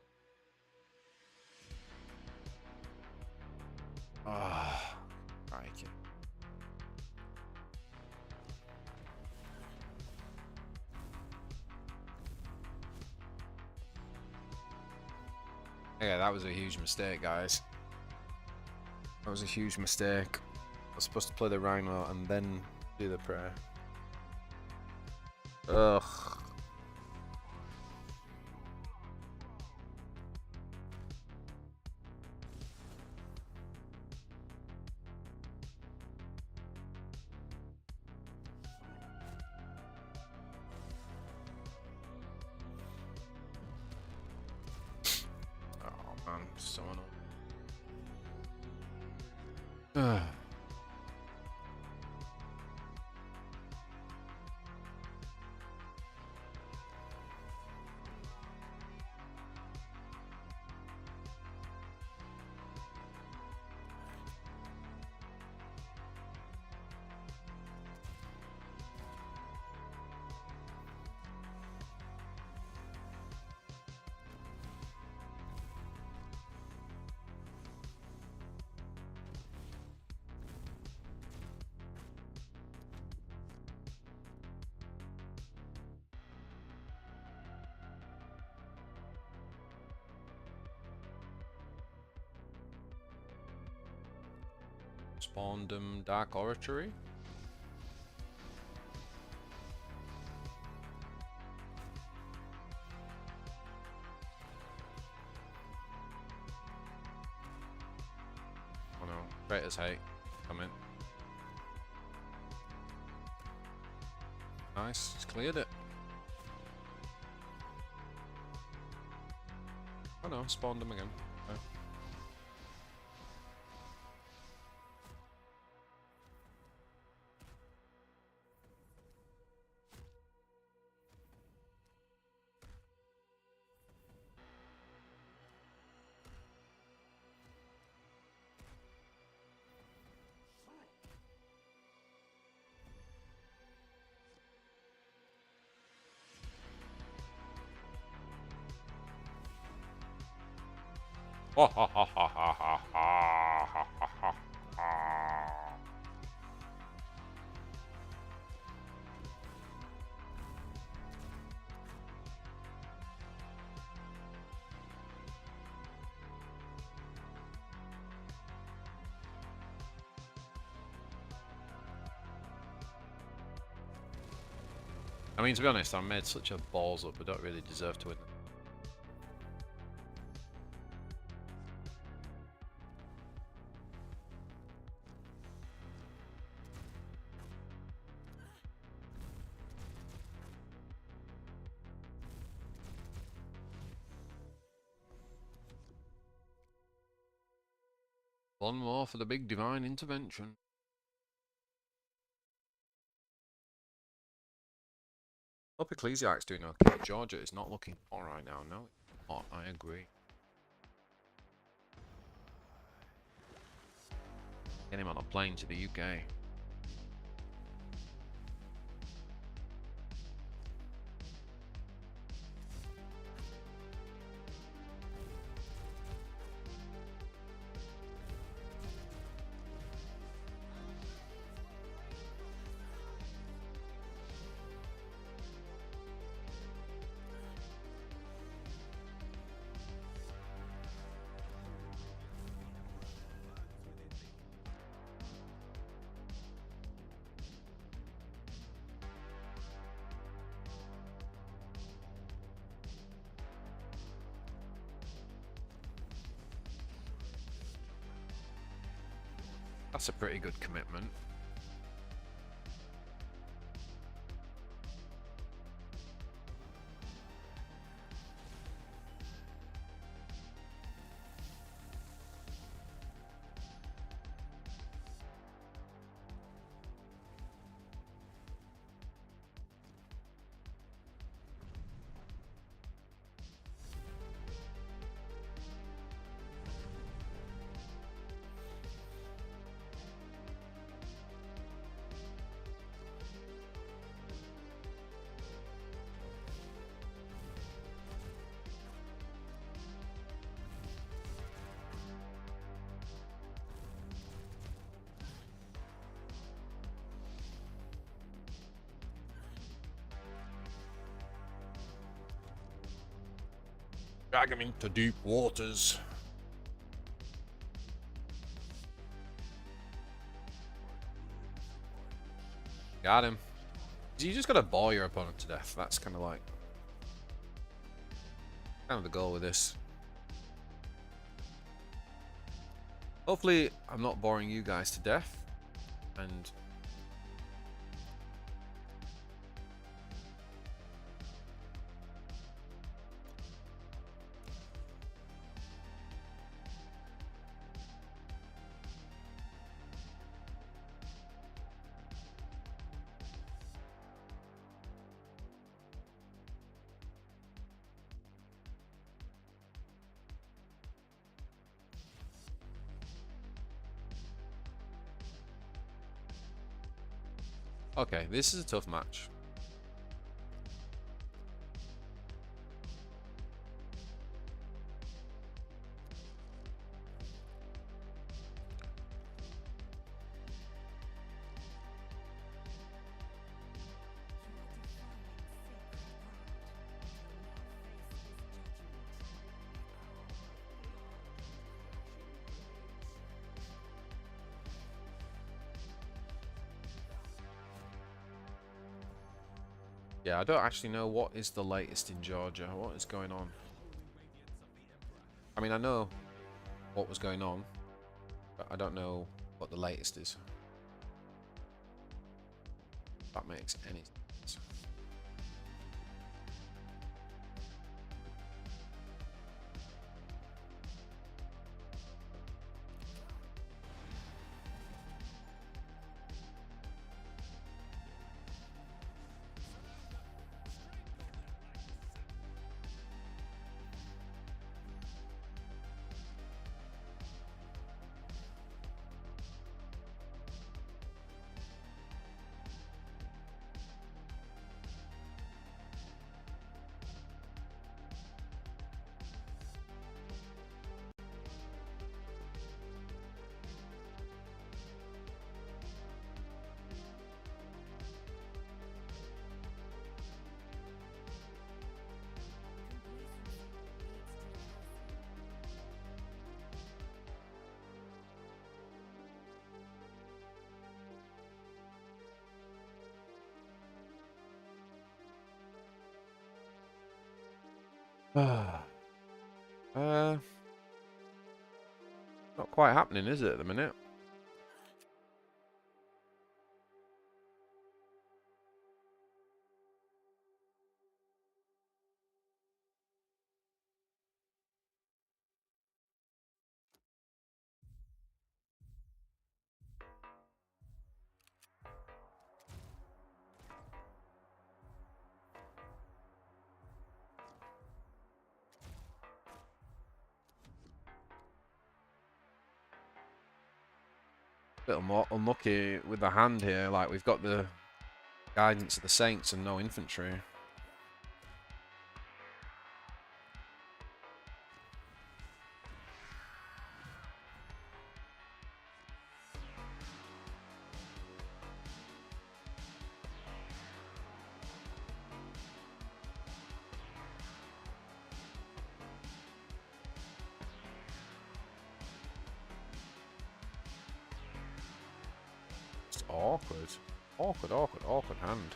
Ah, crikey. Yeah, that was a huge mistake, guys. That was a huge mistake. I was supposed to play the Rhino and then do the prayer. Ugh. Oh man, so annoying. Spawned Dark Oratory. Oh no, Traitors hate. Come in. Nice, it's cleared it. Oh no, spawned them again. Okay. Ha ha ha ha ha ha ha ha ha ha. I mean, to be honest, I made such a balls up, I don't really deserve to win. One more for the big divine intervention. Hope Ecclesiarch's doing okay. Georgia is not looking hot right now. No, it's not. I agree. Get him on a plane to the UK. That's a pretty good commitment. Drag him into deep waters. Got him. You just gotta bore your opponent to death. That's kind of like the goal with this. Hopefully, I'm not boring you guys to death. And okay, this is a tough match. Yeah, I don't actually know what is the latest in Georgia. What is going on? I mean, I know what was going on, but I don't know what the latest is. If that makes any sense. Not quite happening, is it, at the minute? Bit more unlucky with the hand here. Like, we've got the guidance of the Saints and no infantry. It's awkward. Awkward, awkward, awkward hand.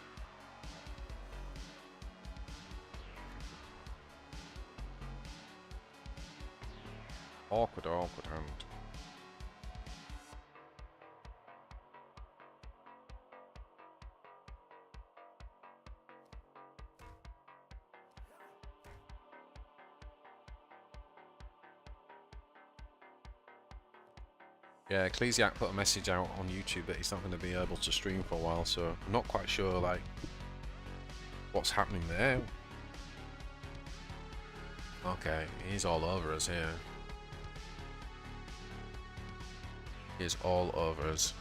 Awkward, awkward hand. Yeah, Ecclesiac put a message out on YouTube that he's not going to be able to stream for a while, so I'm not quite sure, like, what's happening there. Okay, he's all over us here. He's all over us.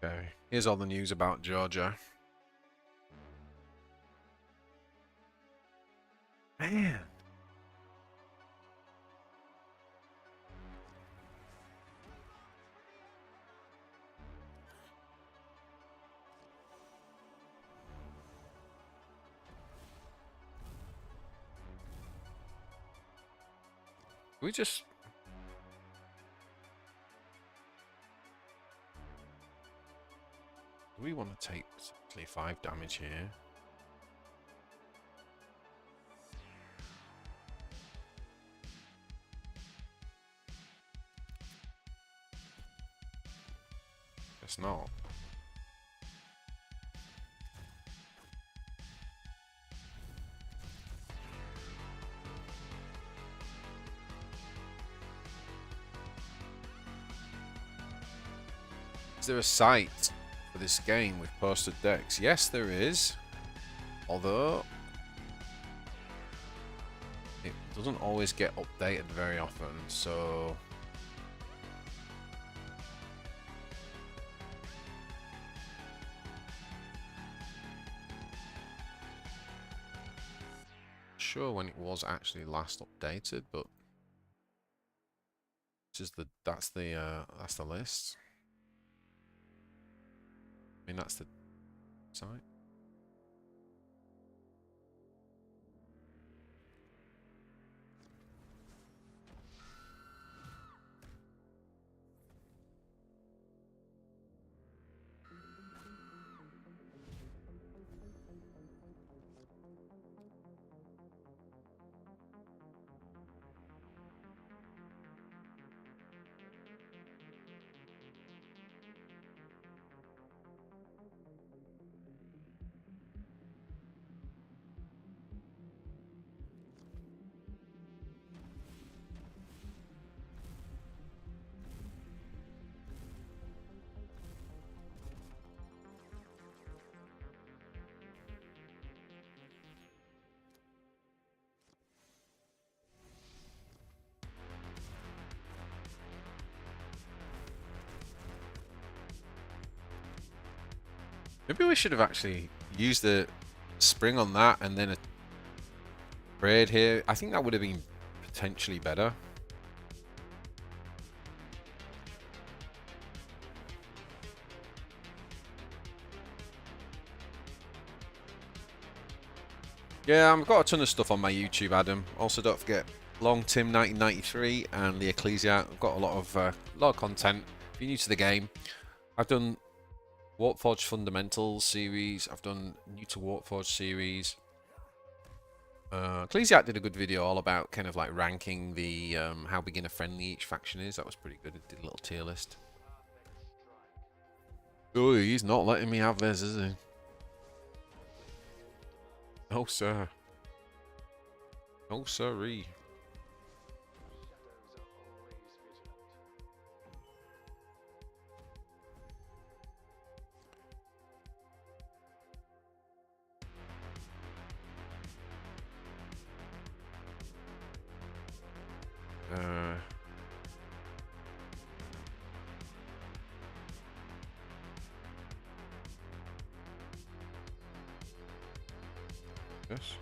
Okay, here's all the news about Georgia. Man. We just... Do we want to take particularly 5 damage here? Guess not. Is there a site for this game with posted decks? Yes, there is. Although it doesn't always get updated very often, so sure when it was actually last updated, but this is that's the list. I mean, that's the site. Maybe we should have actually used the spring on that and then a trade here. I think that would have been potentially better. Yeah, I've got a ton of stuff on my YouTube, Adam. Also, don't forget Long Tim 1993 and the Ecclesiarch. I've got a lot of content. If you're new to the game, I've done Warpforge Fundamentals series. I've done New to Warpforge series. Ecclesiarch did a good video all about kind of like ranking the how beginner friendly each faction is. That was pretty good. It did a little tier list. Oh, he's not letting me have this, is he? No, sir. No, sirree. Yes.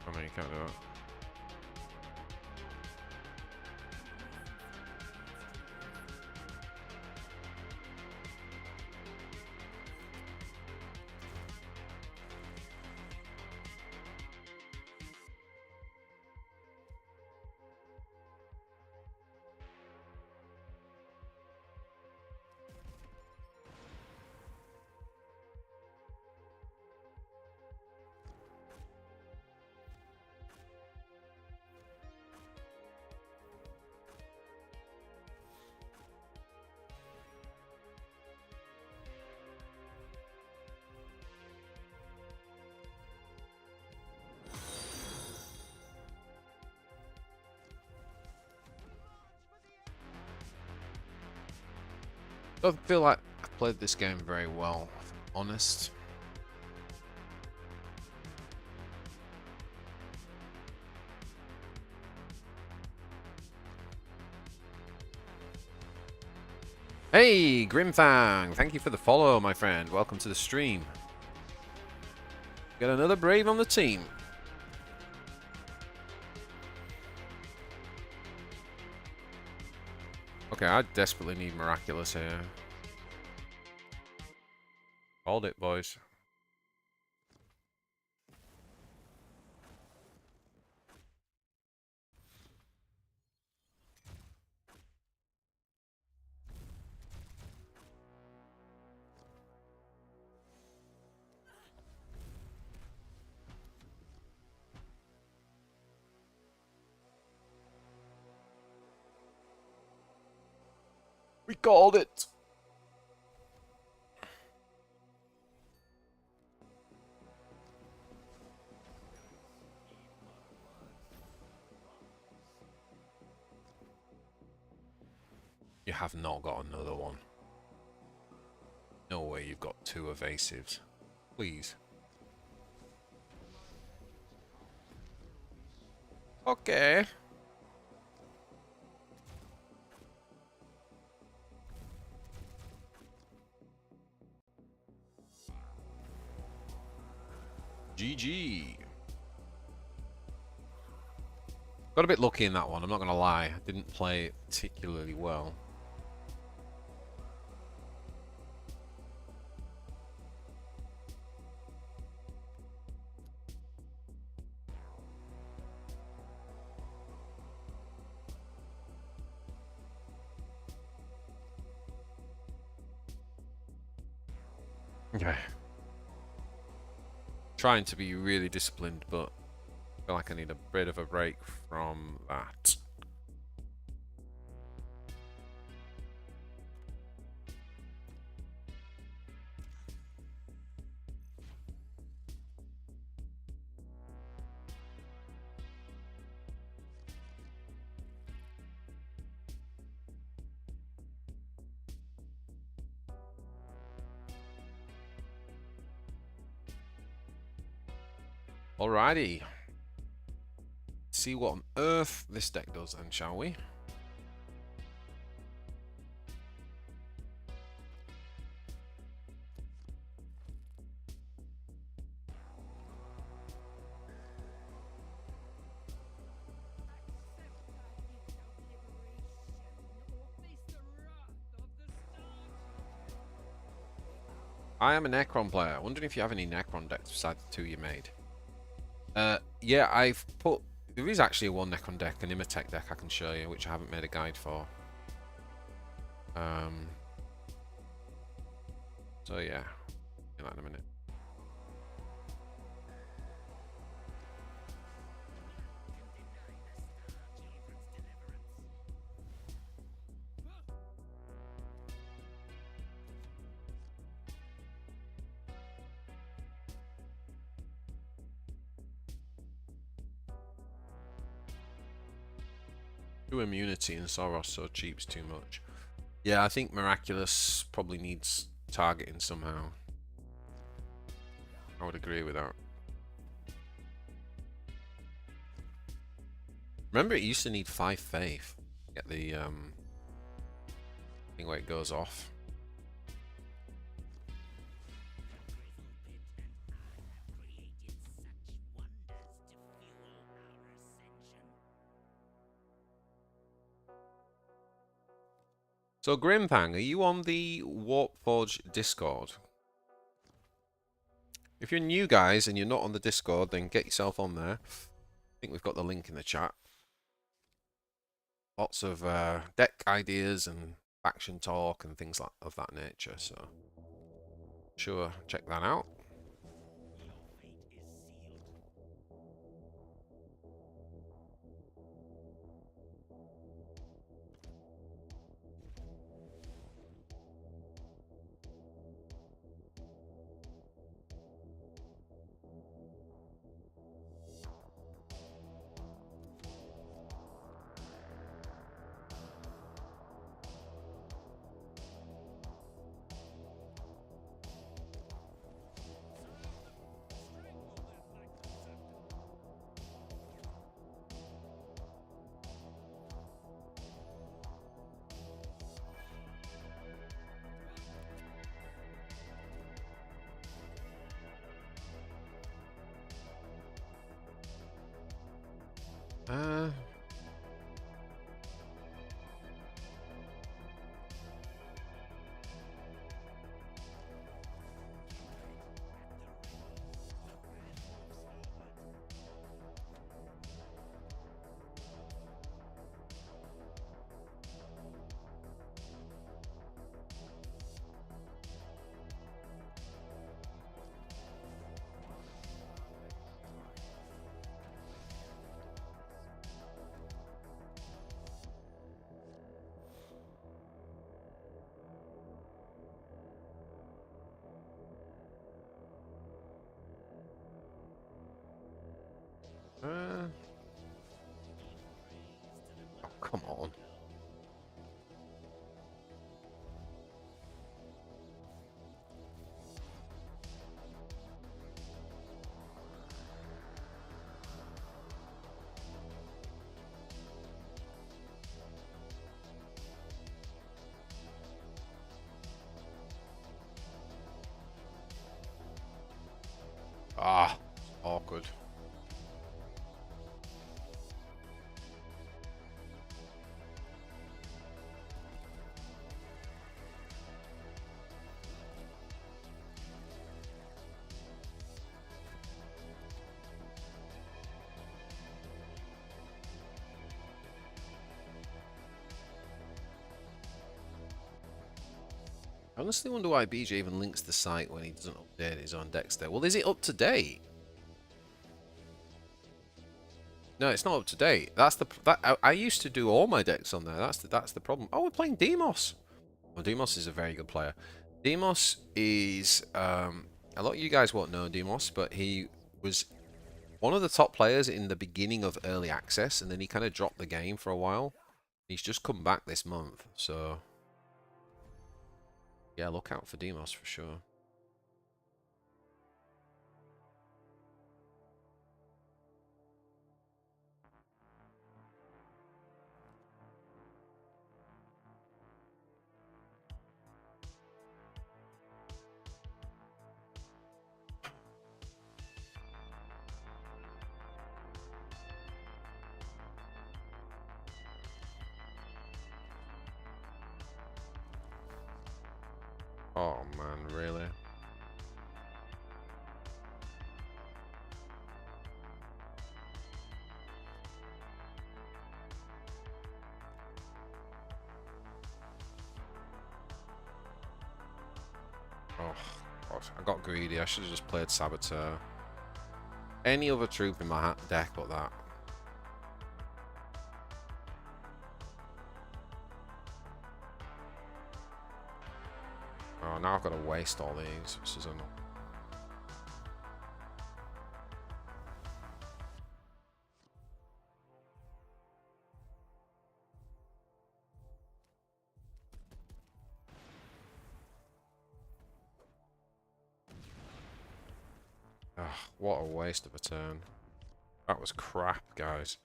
Oh no, you can't do that. Don't feel like I've played this game very well, if I'm honest. Hey, Grimthang! Thank you for the follow, my friend. Welcome to the stream. Got another Brave on the team. Okay, I desperately need Miraculous here. Hold it, boys. We called it! You have not got another one. No way you've got 2 evasives. Please. Okay. GG. Got a bit lucky in that one, I'm not going to lie. I didn't play it particularly well. Okay. Trying to be really disciplined, but I feel like I need a bit of a break from that. Alrighty. See what on earth this deck does then, shall we? I am a Necron player. Wondering if you have any Necron decks besides the 2 you made. Yeah, I've put... There is actually a 1 Necron deck, an Imatech deck I can show you, which I haven't made a guide for. So yeah, in that in a minute. Two immunity and Soros so cheap's too much. Yeah, I think Miraculous probably needs targeting somehow. I would agree with that. Remember, it used to need 5 faith to get the thing where it goes off. So Grimpang, are you on the Warpforge Discord? If you're new, guys, and you're not on the Discord, then get yourself on there. I think we've got the link in the chat. Lots of deck ideas and faction talk and things like of that nature. So, sure, check that out. Oh, come on. Ah, awkward. I honestly wonder why BJ even links the site when he doesn't update his own decks there. Well, is it up to date? No, it's not up to date. That's the I used to do all my decks on there. That's the problem. Oh, we're playing Demos. Well, Demos is a very good player. Demos is a lot of you guys won't know Demos, but he was one of the top players in the beginning of early access, and then he kind of dropped the game for a while. He's just come back this month, so yeah, look out for Demos for sure. Oh man, really? Oh, God. I got greedy. I should have just played Saboteur. Any other troop in my deck but that. Oh, now I've got to waste all these. This is annoying. Ugh, what a waste of a turn. That was crap, guys.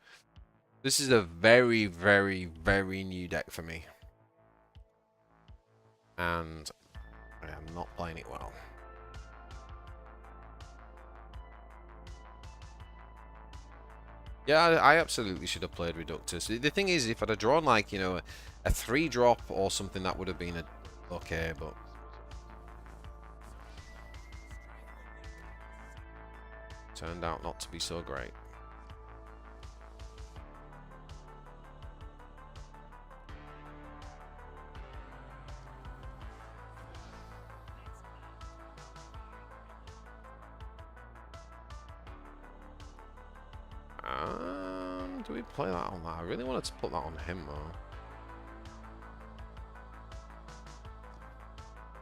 This is a very, very, very new deck for me. And I am not playing it well. Yeah, I absolutely should have played Reductus. The thing is, if I'd have drawn, like, you know, a 3-drop or something, that would have been okay, but... turned out not to be so great. Do we play that on that? I really wanted to put that on him, though.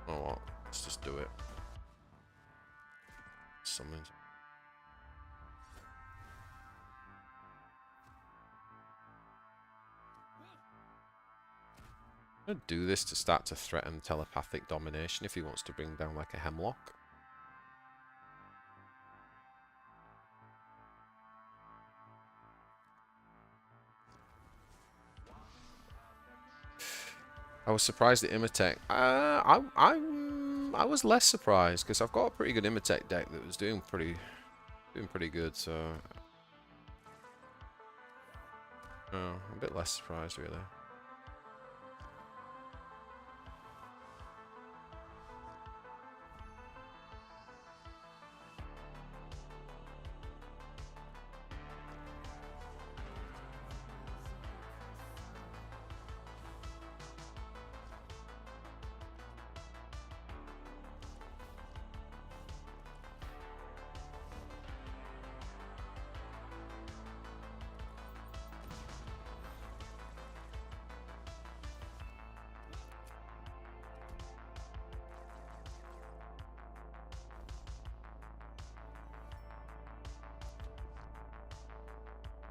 Oh, what? Let's just do it. Something. I'm gonna do this to start to threaten telepathic domination if he wants to bring down like a Hemlock. I was surprised at Imatech. I was less surprised because I've got a pretty good Imatech deck that was doing pretty good. So oh, I'm a bit less surprised really.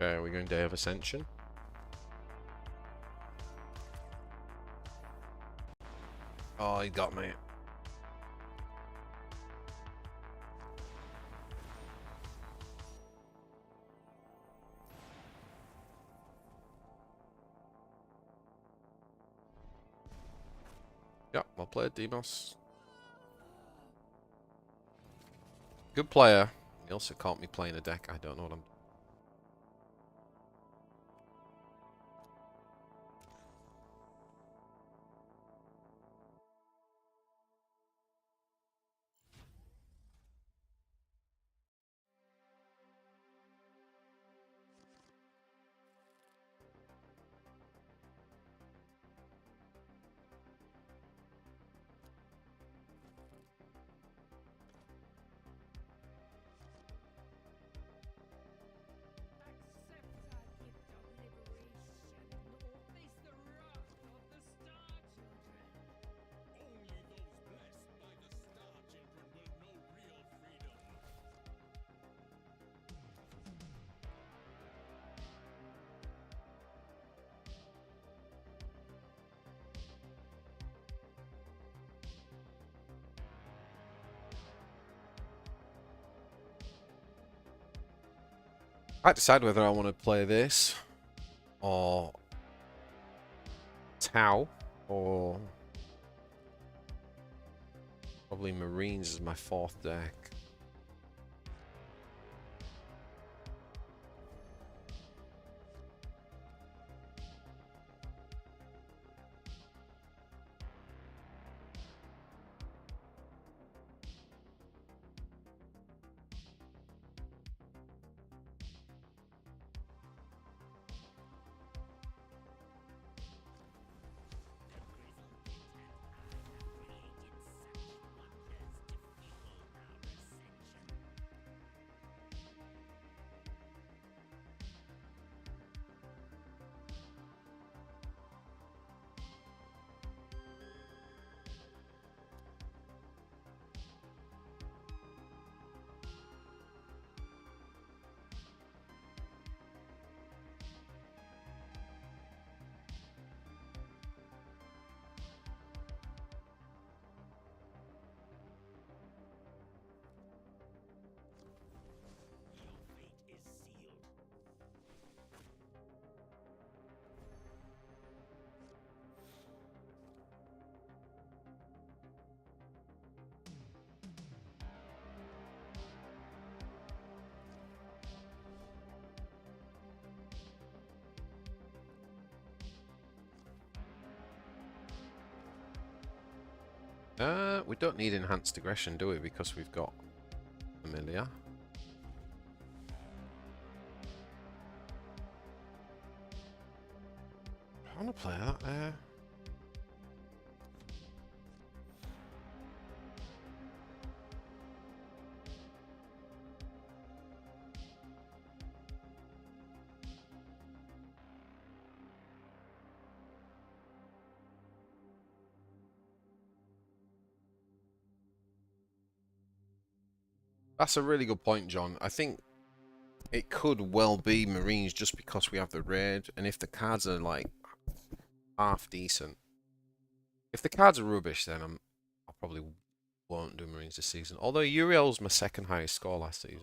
Okay, we're going Day of Ascension. Oh, he got me. Yep, well played, Demos. Good player. He also caught me playing a deck. I don't know what I'm... Accept our gift of liberation, or face the wrath of the Star Children. Only those blessed by the Star Children will know real freedom. I decide whether I want to play this or Tau or probably Marines as my fourth deck. We don't need enhanced aggression, do we? Because we've got familiar. I want to play that there. That's a really good point, John. I think it could well be Marines just because we have the raid, and if the cards are like half decent. If the cards are rubbish, then I probably won't do Marines this season. Although Uriel's my second highest score last season.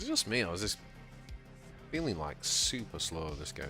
Is it just me, or is this feeling like super slow, this game?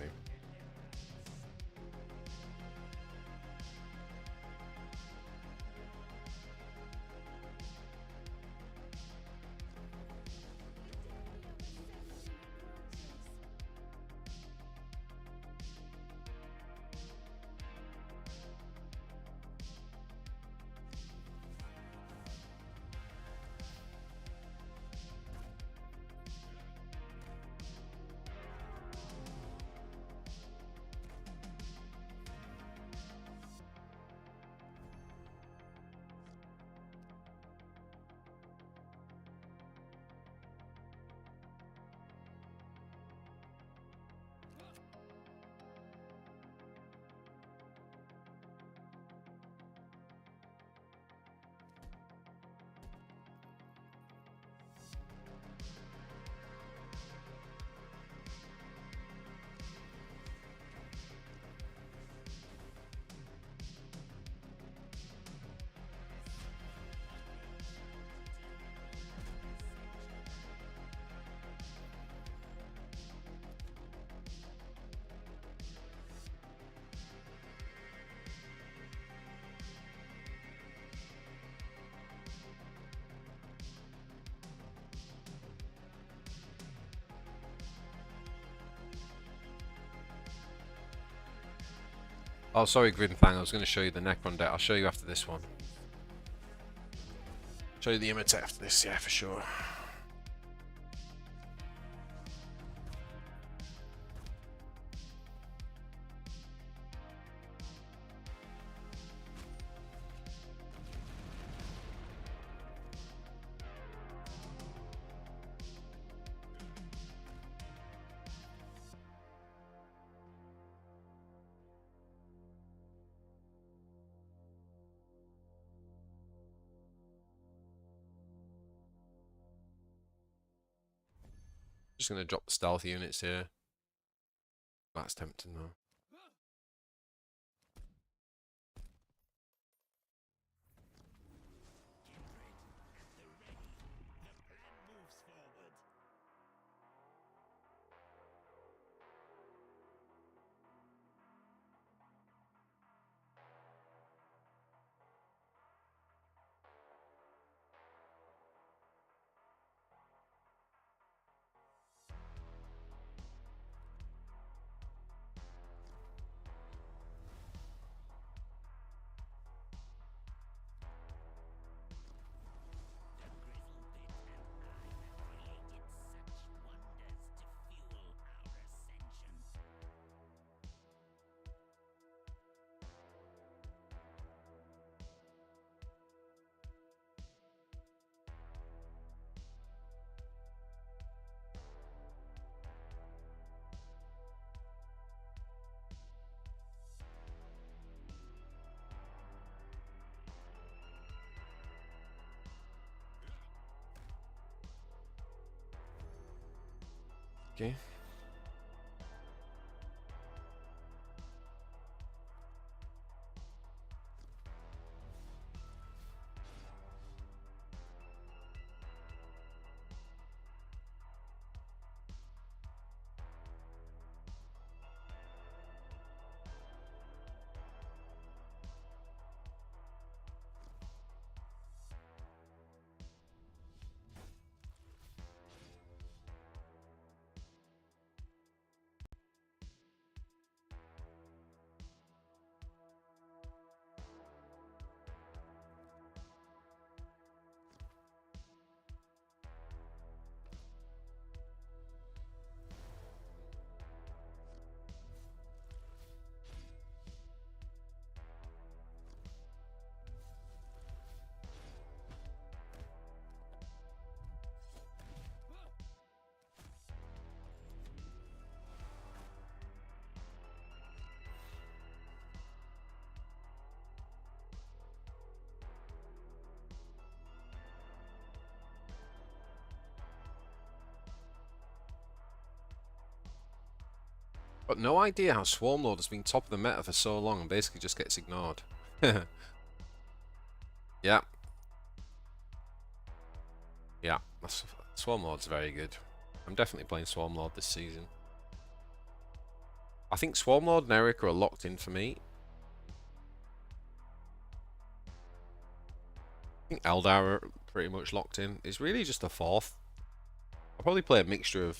Oh, sorry, Gridfang, I was going to show you the Necron deck. I'll show you after this one. Show you the Imitate after this, yeah, for sure. Just going to drop the stealth units here. That's tempting though. Moves forward. Okay. Got no idea how Swarmlord has been top of the meta for so long and basically just gets ignored. Yeah. Yeah, Swarmlord's very good. I'm definitely playing Swarmlord this season. I think Swarmlord and Eric are locked in for me. I think Eldar are pretty much locked in. It's really just the fourth. I'll probably play a mixture of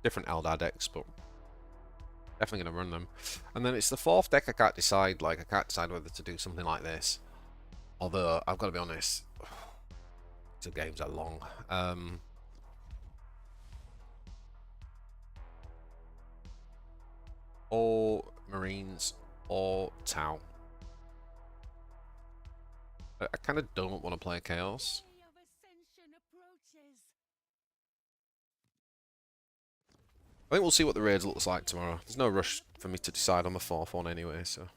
different Eldar decks, but definitely going to run them. And then it's the fourth deck I can't decide. Like, I can't decide whether to do something like this. Although, I've got to be honest, the games are long. Or Marines or Tau. I kind of don't want to play Chaos. Day of ascension approaches. I think we'll see what the raids looks like tomorrow. There's no rush for me to decide on the fourth one anyway, so.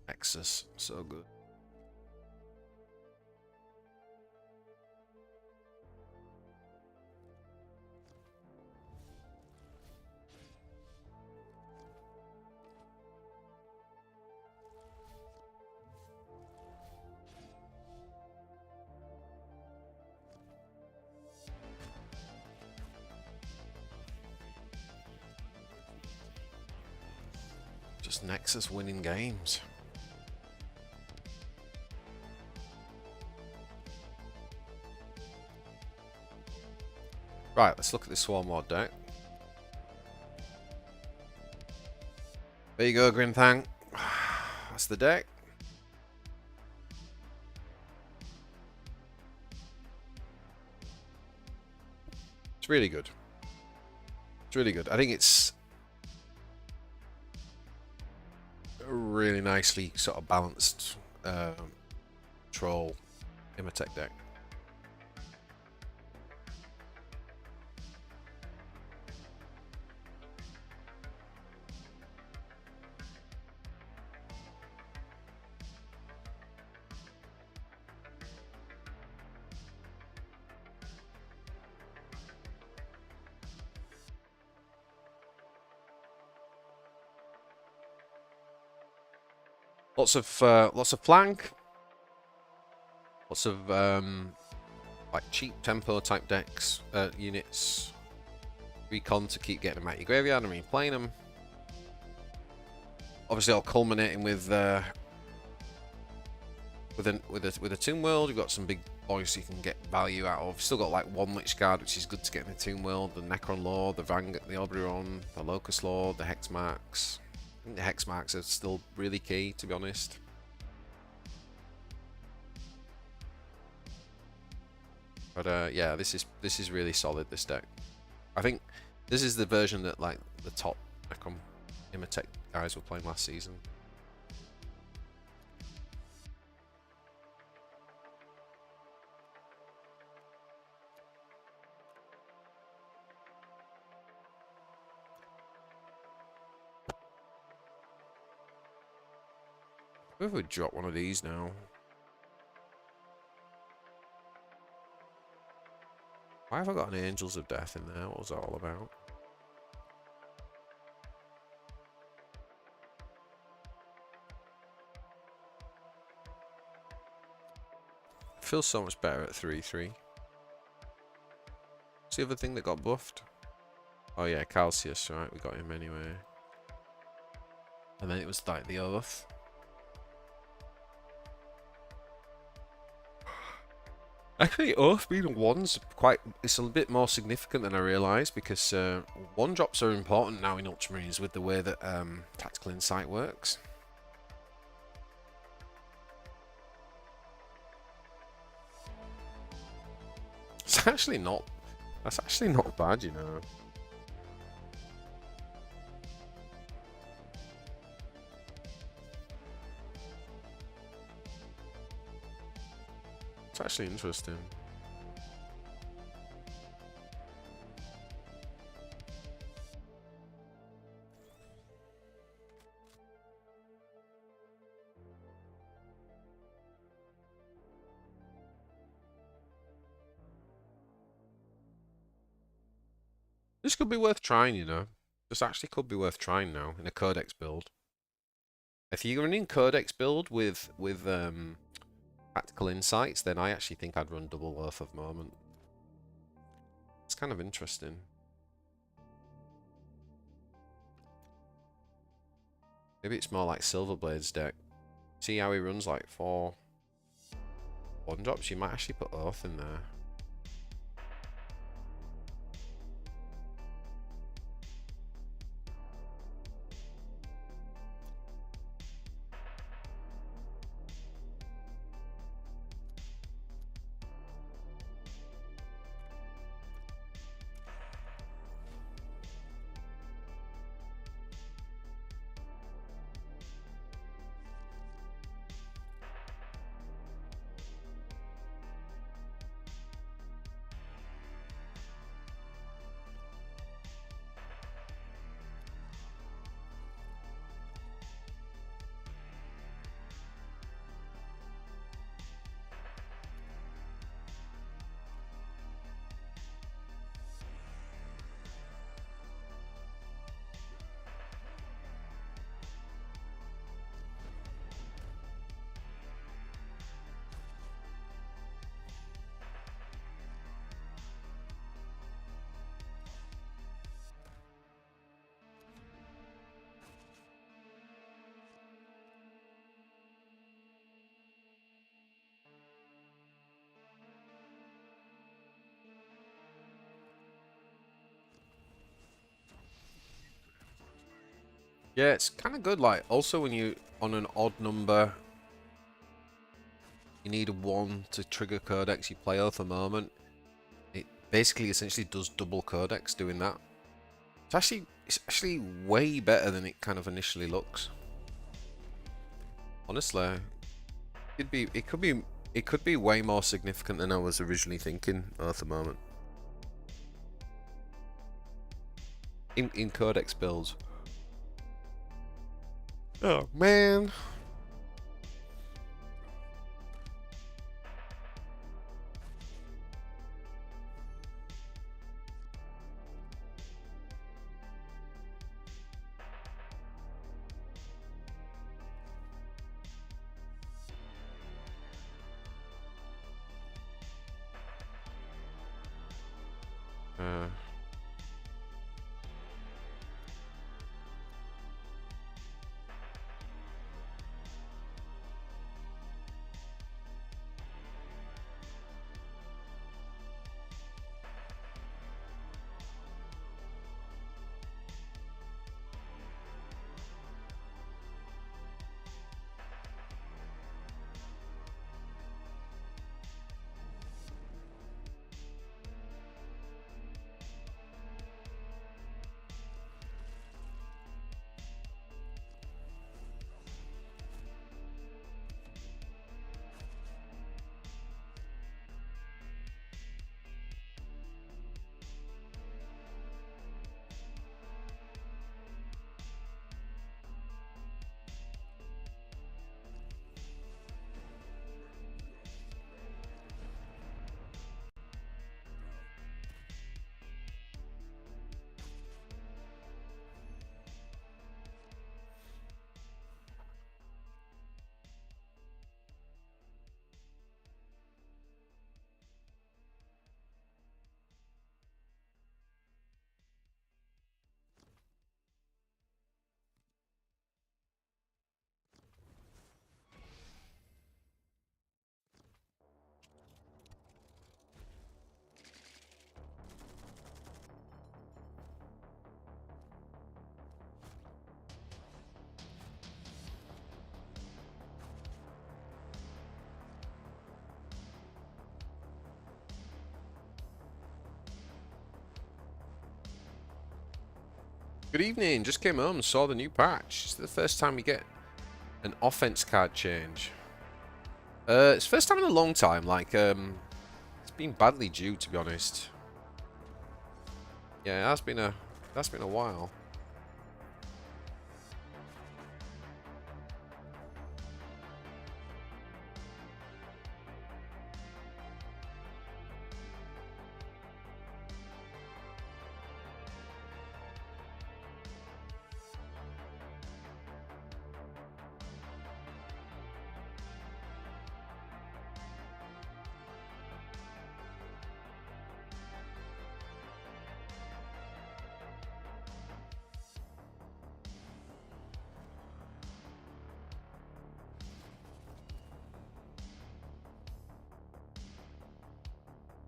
Nexus, so good. Just Nexus winning games. Right, let's look at this Swarmlord deck. There you go, Grinthang. That's the deck. It's really good. It's really good. I think it's a really nicely sort of balanced troll Imatech deck. Lots of flank, lots of like cheap tempo type decks, units, recon to keep getting them out your graveyard and replaying them. Obviously, all culminating with a Tomb World. You've got some big boys you can get value out of. Still got like one Lich Guard, which is good to get in the Tomb World. The Necron Lord, the Vanguard, the Oberon, the Locust Lord, the Hexmarks. I think the Hexmarks are still really key, to be honest. But yeah, this is really solid, this deck. I think this is the version that like the top Necron Imatech guys were playing last season. Who would drop one of these now? Why have I got an Angels of Death in there? What was that all about? Feels so much better at 3/3. What's the other thing that got buffed? Oh yeah, Calcius, right? We got him anyway. And then it was like the Oath. Actually, Oath being one's it's a bit more significant than I realised, because one drops are important now in Ultramarines with the way that Tactical Insight works. That's actually not bad, you know. It's actually interesting. This could be worth trying, you know. This actually could be worth trying now in a Codex build. If you're running Codex build with Tactical Insights, then I actually think I'd run double Oath of Moment. It's kind of interesting. Maybe it's more like Silverblade's deck. See how he runs like 4 1-drops? You might actually put Oath in there. Yeah, it's kind of good. Like, also when you on an odd number, you need a 1 to trigger Codex. You play Oath a Moment. It basically essentially does double Codex doing that. It's actually way better than it kind of initially looks. Honestly, it could be way more significant than I was originally thinking. Oath a Moment in Codex builds. Oh man. Uh, Good evening. Just came home and saw the new patch. It's the first time we get an offense card change. It's the first time in a long time. Like, it's been badly due, to be honest. Yeah, that's been a while.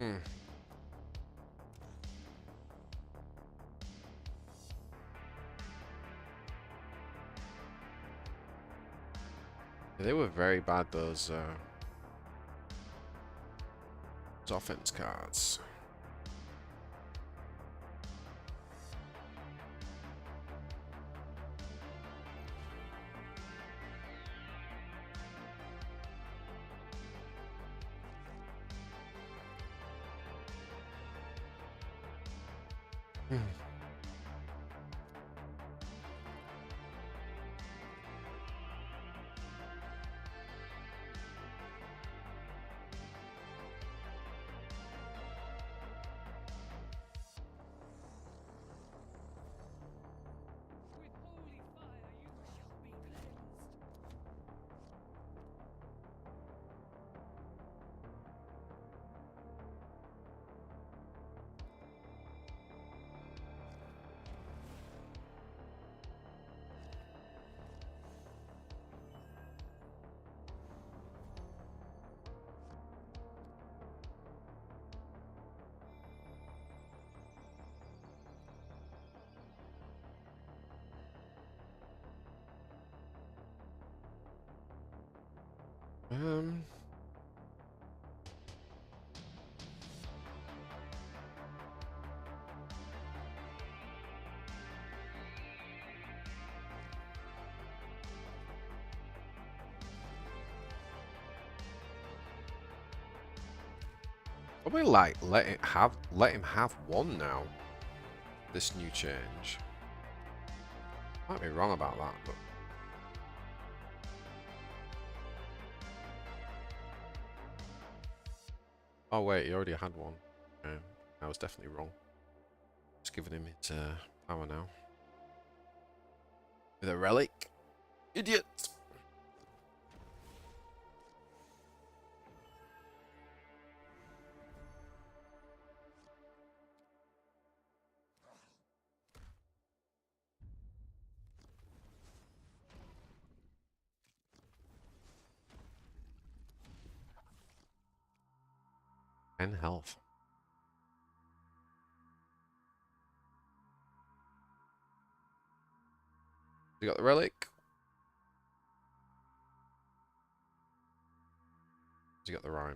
Hmm. They were very bad, those offense cards. Hmm. With holy fire you shall be cleansed. Um. Probably like let him have one now. This new change. Might be wrong about that, but oh wait, he already had one. I was definitely wrong. Just giving him his power now. With a relic. Idiot! And health. You got the relic. You got the rhino.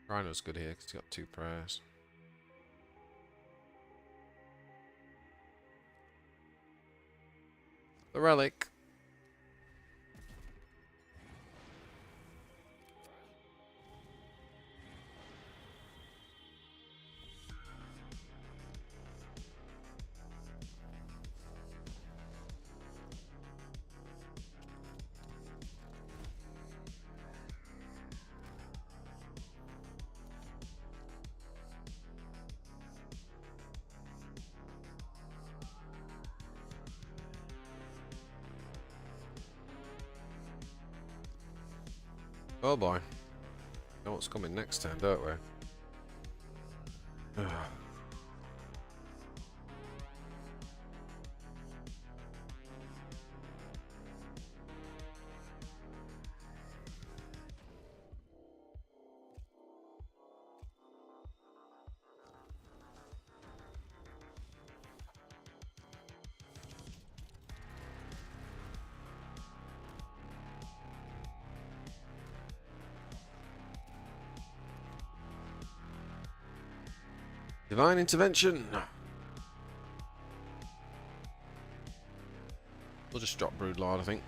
Rhino's good here because he's got 2 prayers. The relic. Oh boy. Know what's coming next turn, don't we? Divine intervention. We'll just drop Broodlord, I think.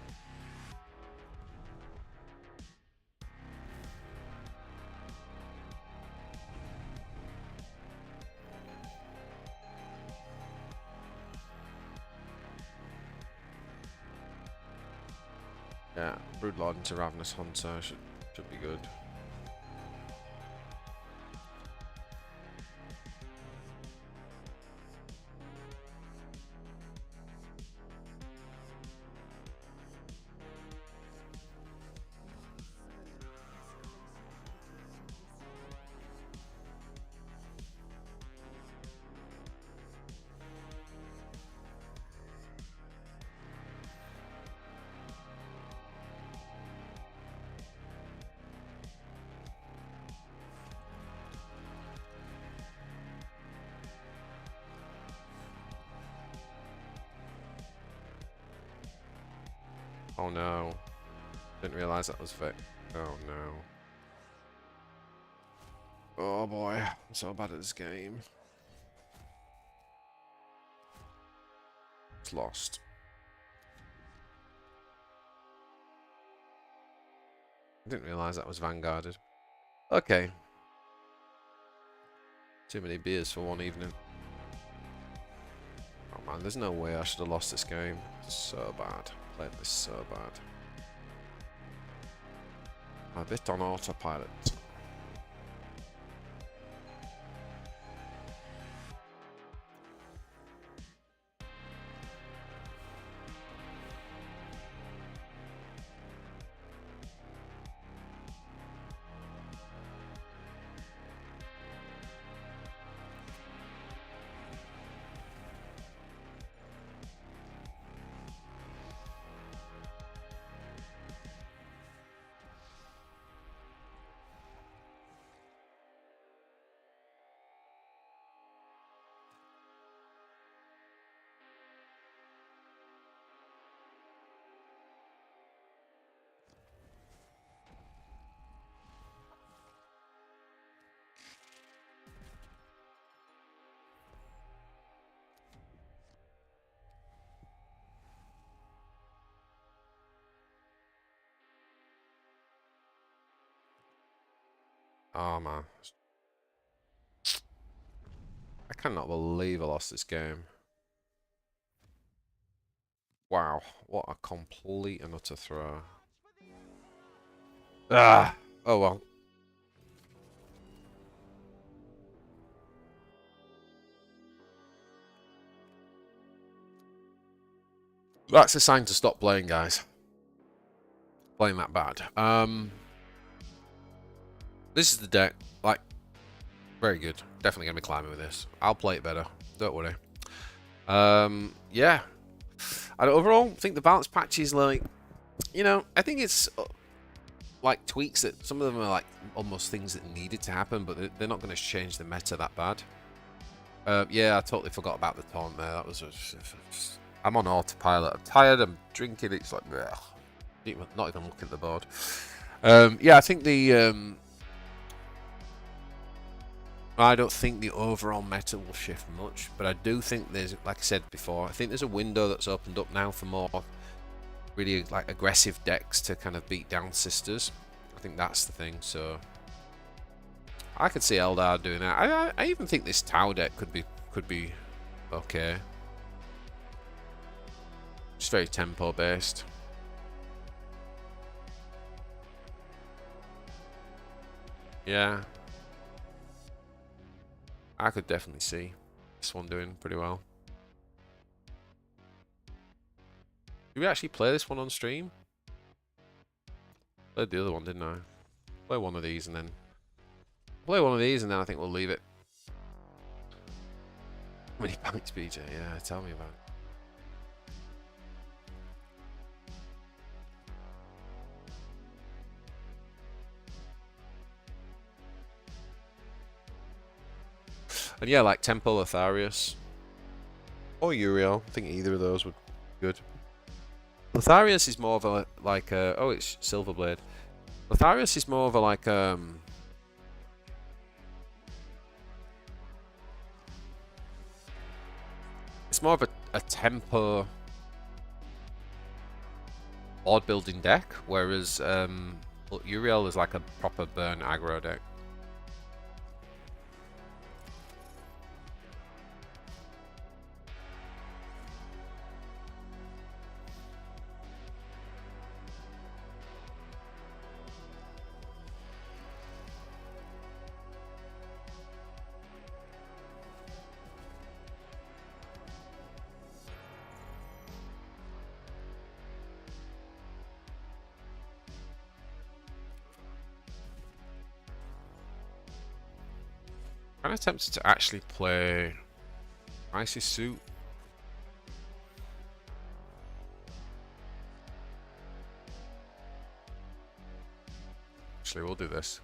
Yeah, Broodlord into Ravenous Hunter should be good. Oh no. Didn't realise that was Vic. Oh no. Oh boy, I'm so bad at this game. It's lost. I didn't realise that was vanguarded. Okay. Too many beers for one evening. Oh man, there's no way I should have lost this game. It's so bad. Played this so bad. A bit on autopilot. Oh man. I cannot believe I lost this game. Wow, what a complete and utter throw. Ah! Oh well. That's a sign to stop playing, guys. Playing that bad. This is the deck. Like, very good. Definitely going to be climbing with this. I'll play it better. Don't worry. Yeah. I overall think the balance patch is like, you know, I think it's like tweaks that some of them are like almost things that needed to happen, but they're not going to change the meta that bad. Yeah, I totally forgot about the taunt there. That was I'm on autopilot. I'm tired. I'm drinking. It's like, ugh. Not even looking at the board. Yeah, I think the I don't think the overall meta will shift much, but I do think there's, like I said before, I think there's a window that's opened up now for more really like aggressive decks to kind of beat down sisters. I think that's the thing. So I could see Eldar doing that. I even think this Tau deck could be okay. It's very tempo based. Yeah. I could definitely see this one doing pretty well. Did we actually play this one on stream? Played the other one, didn't I? Play one of these and then I think we'll leave it. How many points, BJ? Yeah, tell me about it. And yeah, like Temple Lotharius or Uriel. I think either of those would be good. Lotharius is more of a like oh, it's Silverblade. Lotharius is more of a like it's more of a tempo board building deck, whereas Uriel is like a proper burn aggro deck. I'm tempted to actually play Icy Suit. Actually, we'll do this.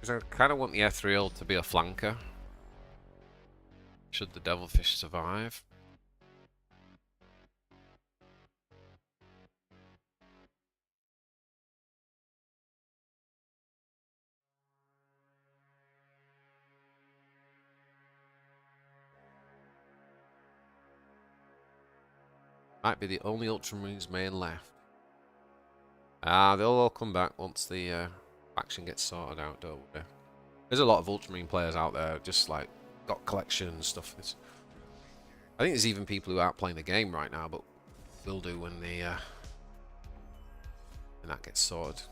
Because I kind of want the Ethereal to be a flanker. Should the devilfish survive? Might be the only Ultramarines main left. Ah, they'll all come back once the faction gets sorted out, don't we? There's a lot of Ultramarine players out there, just like got collections and stuff. I think there's even people who aren't playing the game right now, but will do when that gets sorted.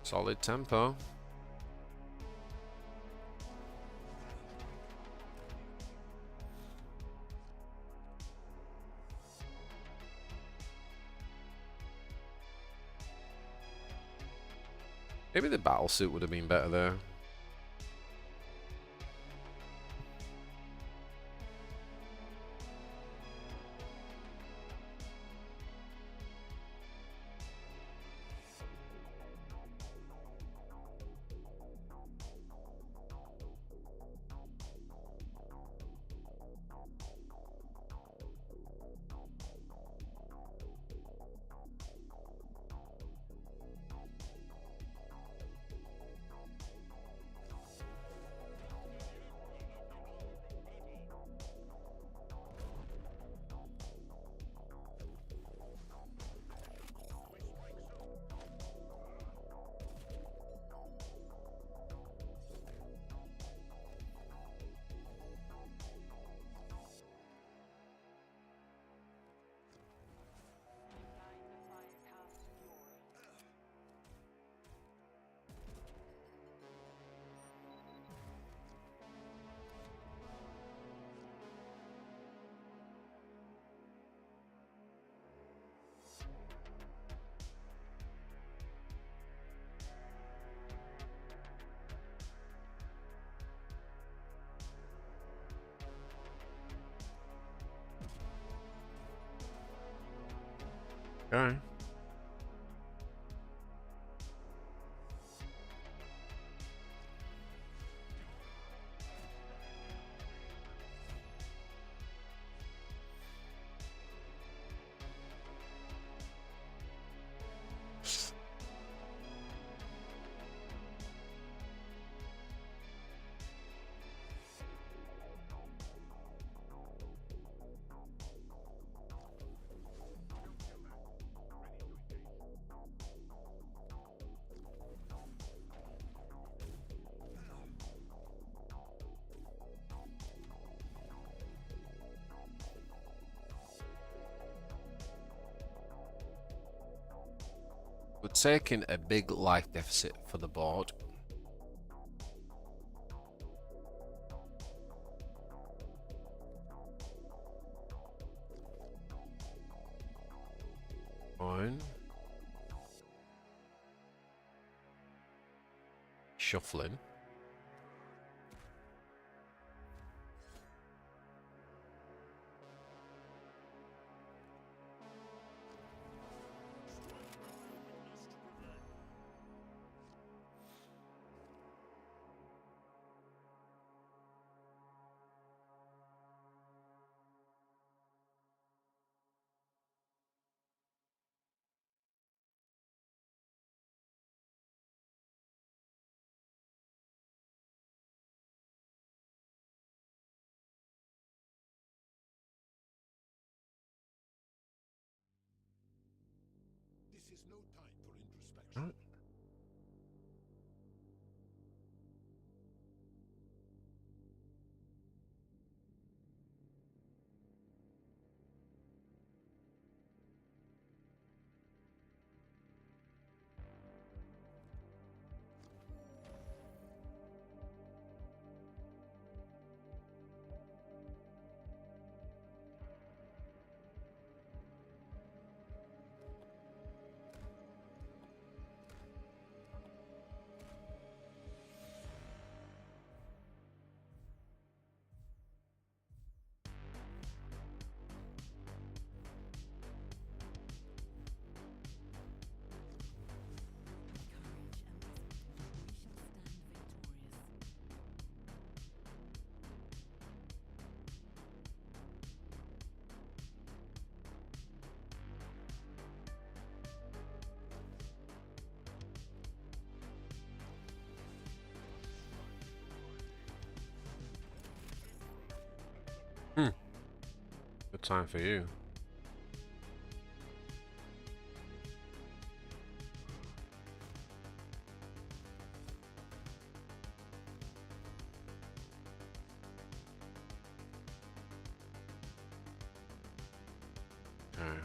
Solid tempo. Maybe the battle suit would have been better there. Okay. We're taking a big life deficit for the board. Fine. Shuffling. Good time for you. Okay.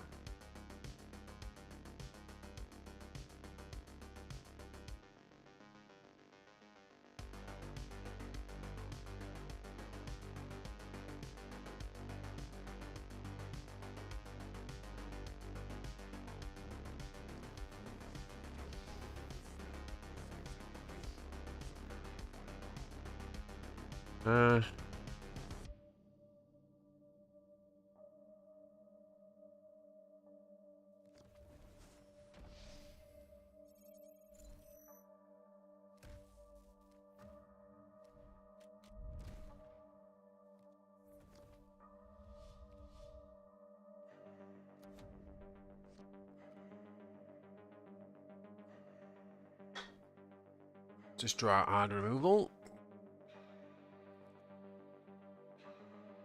Uh, just draw hard removal.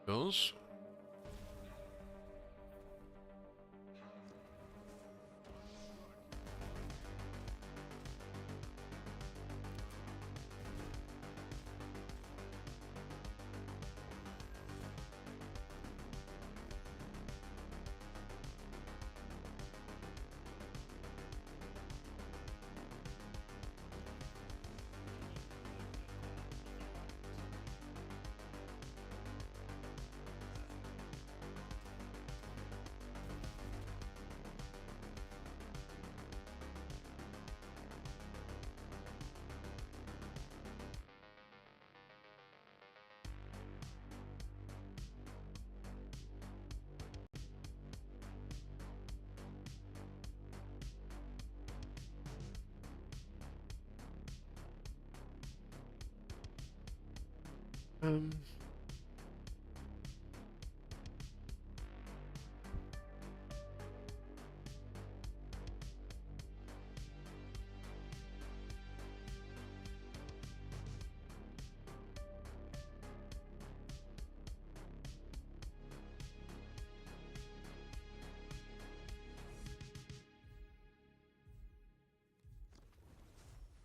Goes. Um.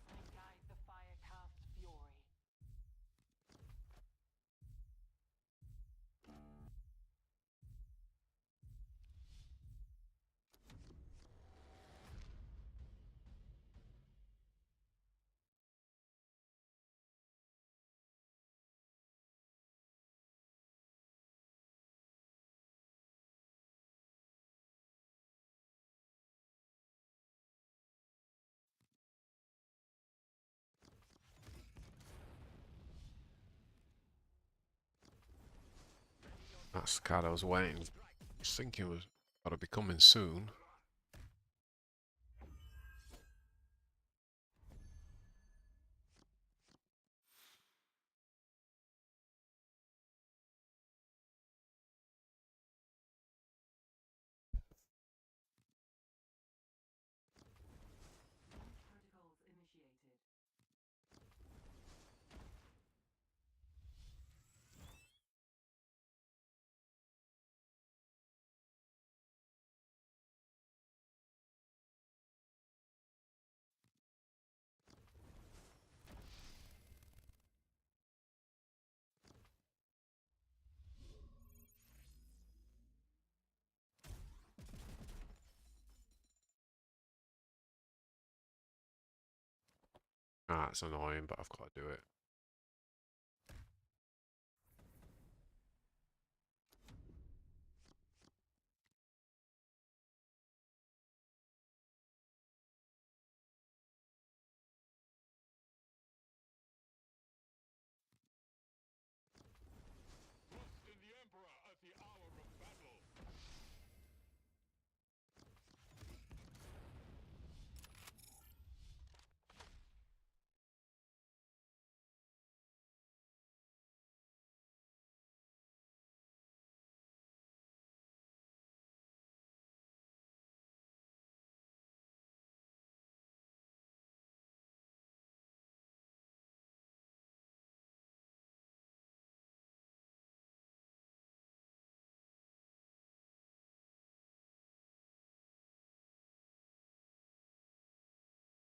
I guide the Firecast Fury. That's the card I was waiting. I was thinking was got to be coming soon. Protocols initiated. Ah, it's annoying, but I've got to do it.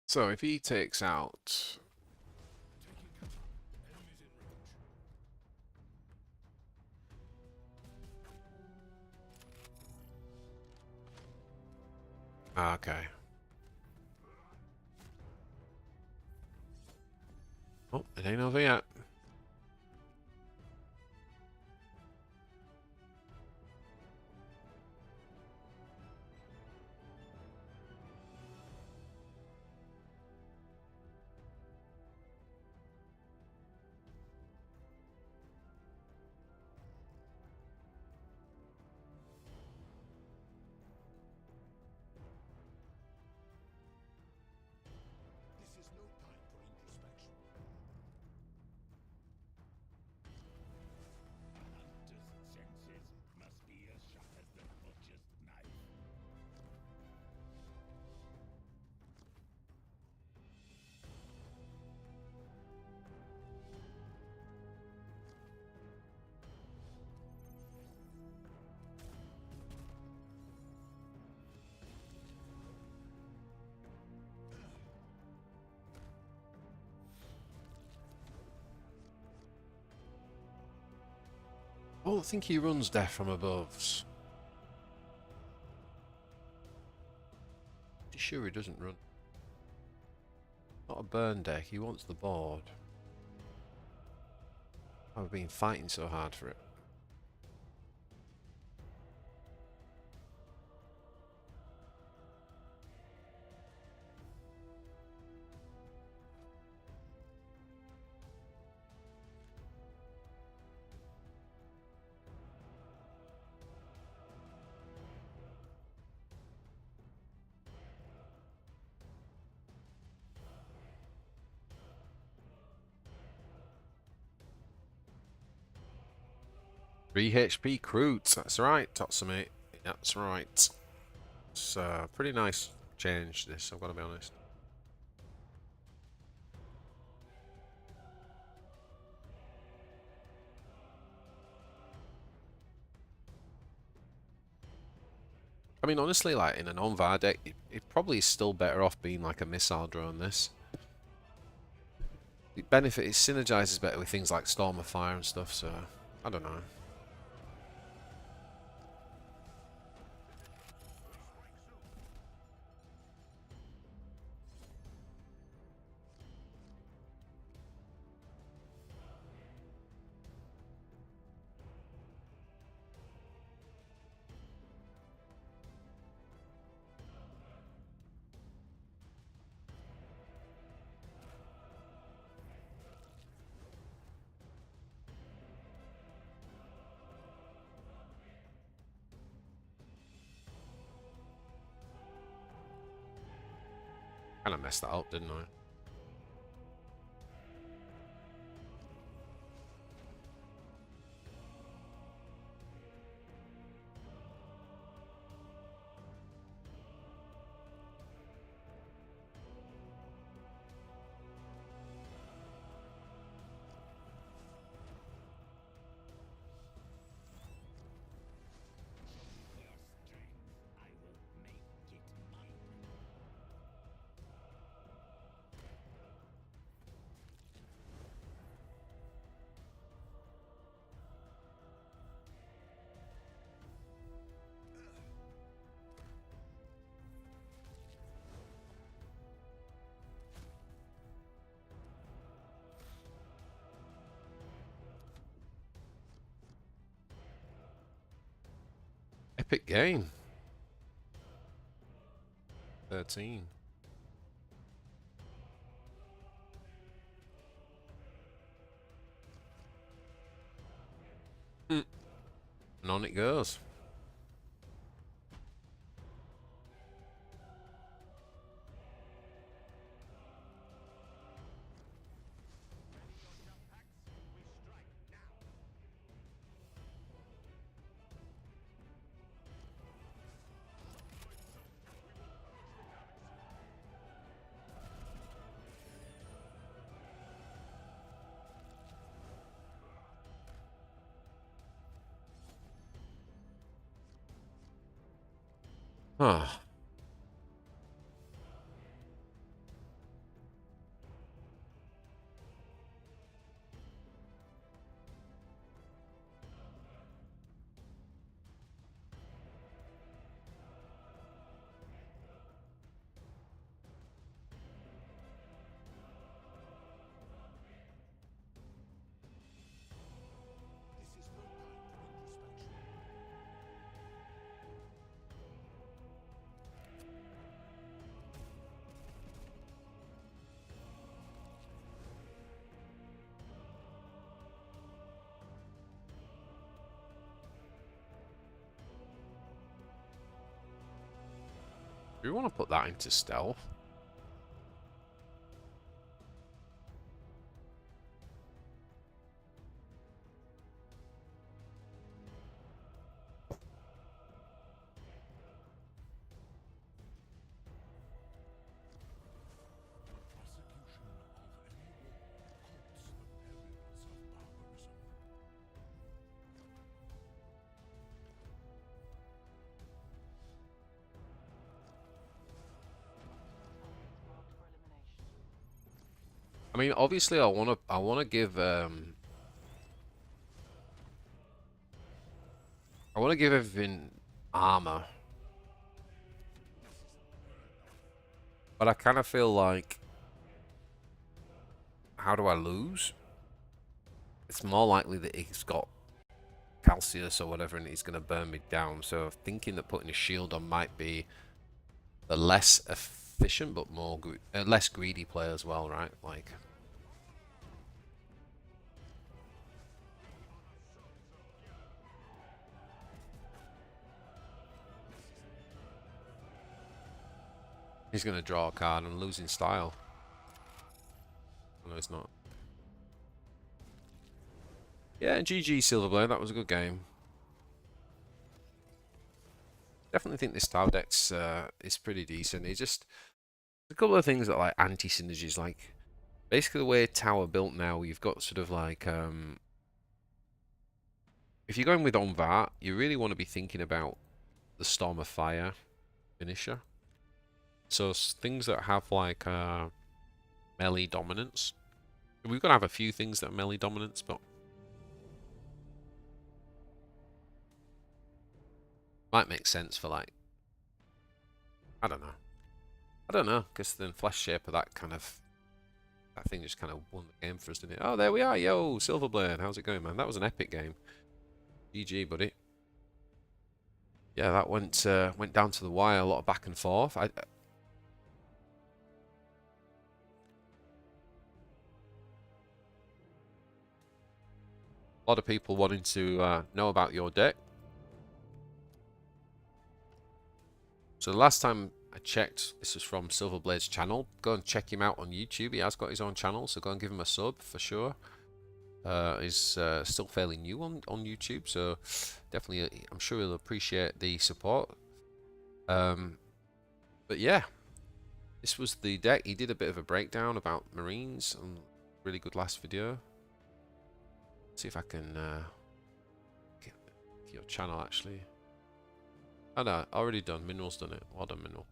So if he takes out... Okay. Oh, it ain't over yet. This is no time for introspection. Hunter's senses must be as sharp as the butcher's knife. I don't think he runs death from above. Pretty sure he doesn't run. Not a burn deck, he wants the board. I've been fighting so hard for it. Three HP Croots, that's right, Totsumate. That's right. It's a pretty nice change, this, I've got to be honest. I mean, honestly, like, in a non-VAR deck, it probably is still better off being like a missile drone, this. It synergizes better with things like Storm of Fire and stuff, so, I don't know. Kind of messed that up, didn't I? Their strength, I will make it mine. Epic game. 13. And on it goes. Ah. Do we want to put that into stealth? I mean, obviously, I wanna give everything armor, but I kind of feel like, how do I lose? It's more likely that he's got Calcius or whatever, and he's gonna burn me down. So thinking that putting a shield on might be the less efficient but more less greedy play as well, right? Like. He's going to draw a card and losing style. No, it's not. Yeah, GG Silverblade. That was a good game. Definitely think this Tau deck's is pretty decent. It's just a couple of things that like anti-synergies. Like basically the way Tau are built now, you've got sort of like if you're going with Onvat, you really want to be thinking about the Storm of Fire finisher. So things that have like melee dominance. We've got to have a few things that are melee dominance, but might make sense for like, I don't know, because then Flesh Shaper, that thing just kind of won the game for us, didn't it? Oh, there we are, yo, Silverblade, how's it going, man? That was an epic game. GG, buddy. Yeah, that went down to the wire, a lot of back and forth. A lot of people wanting to know about your deck. So the last time I checked, this was from Silverblade's channel. Go and check him out on YouTube. He has got his own channel, so go and give him a sub for sure. He's still fairly new on YouTube, so definitely I'm sure he'll appreciate the support. But yeah, this was the deck. He did a bit of a breakdown about Marines on really good last video. See if I can get your channel actually. Oh no, already done. Mineral's done it. Well done, Mineral.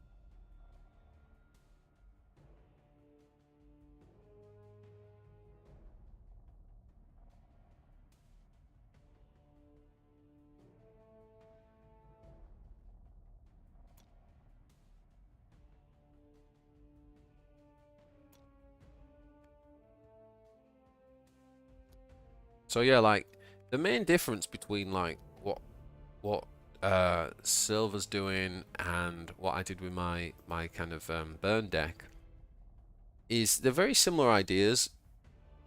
So yeah, like the main difference between like what Silver's doing and what I did with my kind of burn deck is they're very similar ideas.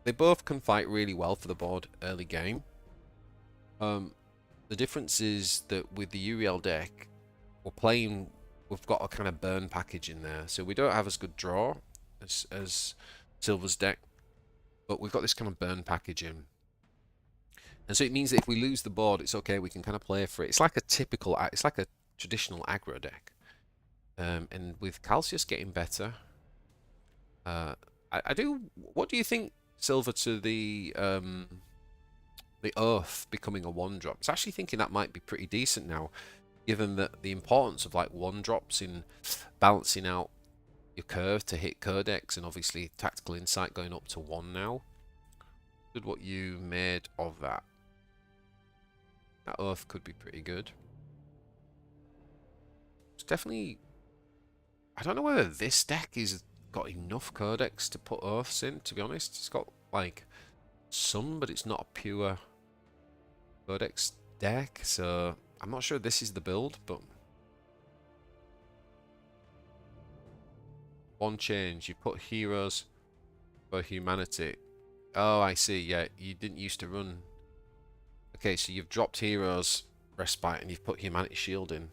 They both can fight really well for the board early game. The difference is that with the Uriel deck, we've got a kind of burn package in there, so we don't have as good draw as Silver's deck, but we've got this kind of burn package in. And so it means that if we lose the board, it's okay. We can kind of play for it. It's like a traditional aggro deck. And with Calcius getting better, I do. What do you think, Silver, to the Earth becoming a 1-drop? I was actually thinking that might be pretty decent now, given that the importance of like 1-drops in balancing out your curve to hit Codex, and obviously Tactical Insight going up to 1 now. Good, what you made of that. That Earth could be pretty good. It's definitely... I don't know whether this deck is got enough Codex to put Earths in, to be honest. It's got, like, some, but it's not a pure Codex deck, so I'm not sure this is the build, but... One change, you put heroes for humanity. Oh, I see, yeah, you didn't used to run... Okay, so you've dropped heroes respite and you've put humanity shield in.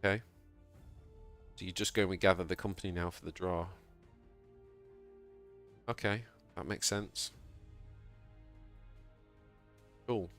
Okay. So you're just going with gather the company now for the draw. Okay, that makes sense. Cool.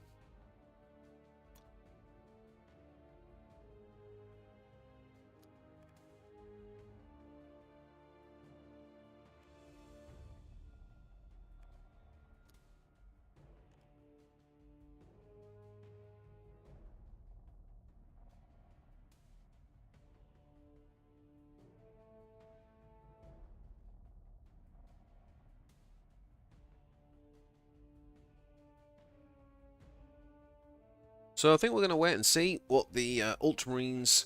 So I think we're going to wait and see what the Ultramarines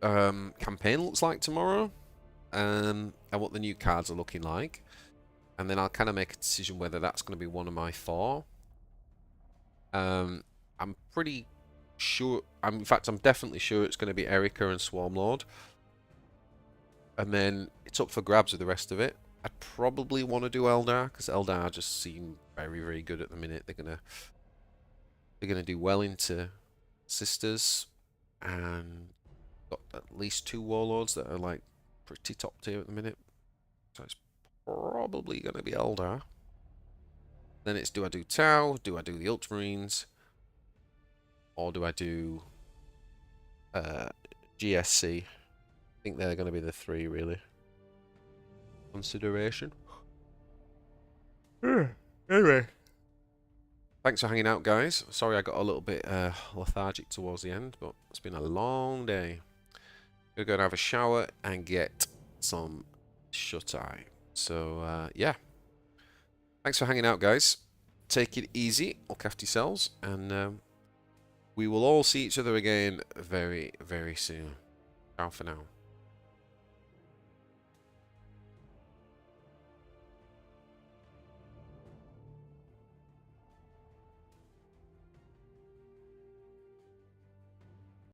campaign looks like tomorrow, and what the new cards are looking like, and then I'll kind of make a decision whether that's going to be one of my 4. I'm pretty sure. In fact, I'm definitely sure it's going to be Erica and Swarmlord, and then it's up for grabs with the rest of it. I'd probably want to do Eldar because Eldar just seem very, very good at the minute. They're gonna do well into Sisters, and got at least 2 Warlords that are like pretty top tier at the minute. So it's probably gonna be Eldar. Then it's, do I do Tau? Do I do the Ultramarines? Or do I do GSC? I think they're gonna be the 3 really. Consideration. Anyway. Thanks for hanging out, guys. Sorry I got a little bit lethargic towards the end, but it's been a long day. Gonna go and have a shower and get some shut-eye. So, yeah. Thanks for hanging out, guys. Take it easy. Look after yourselves. And we will all see each other again very, very soon. Ciao for now.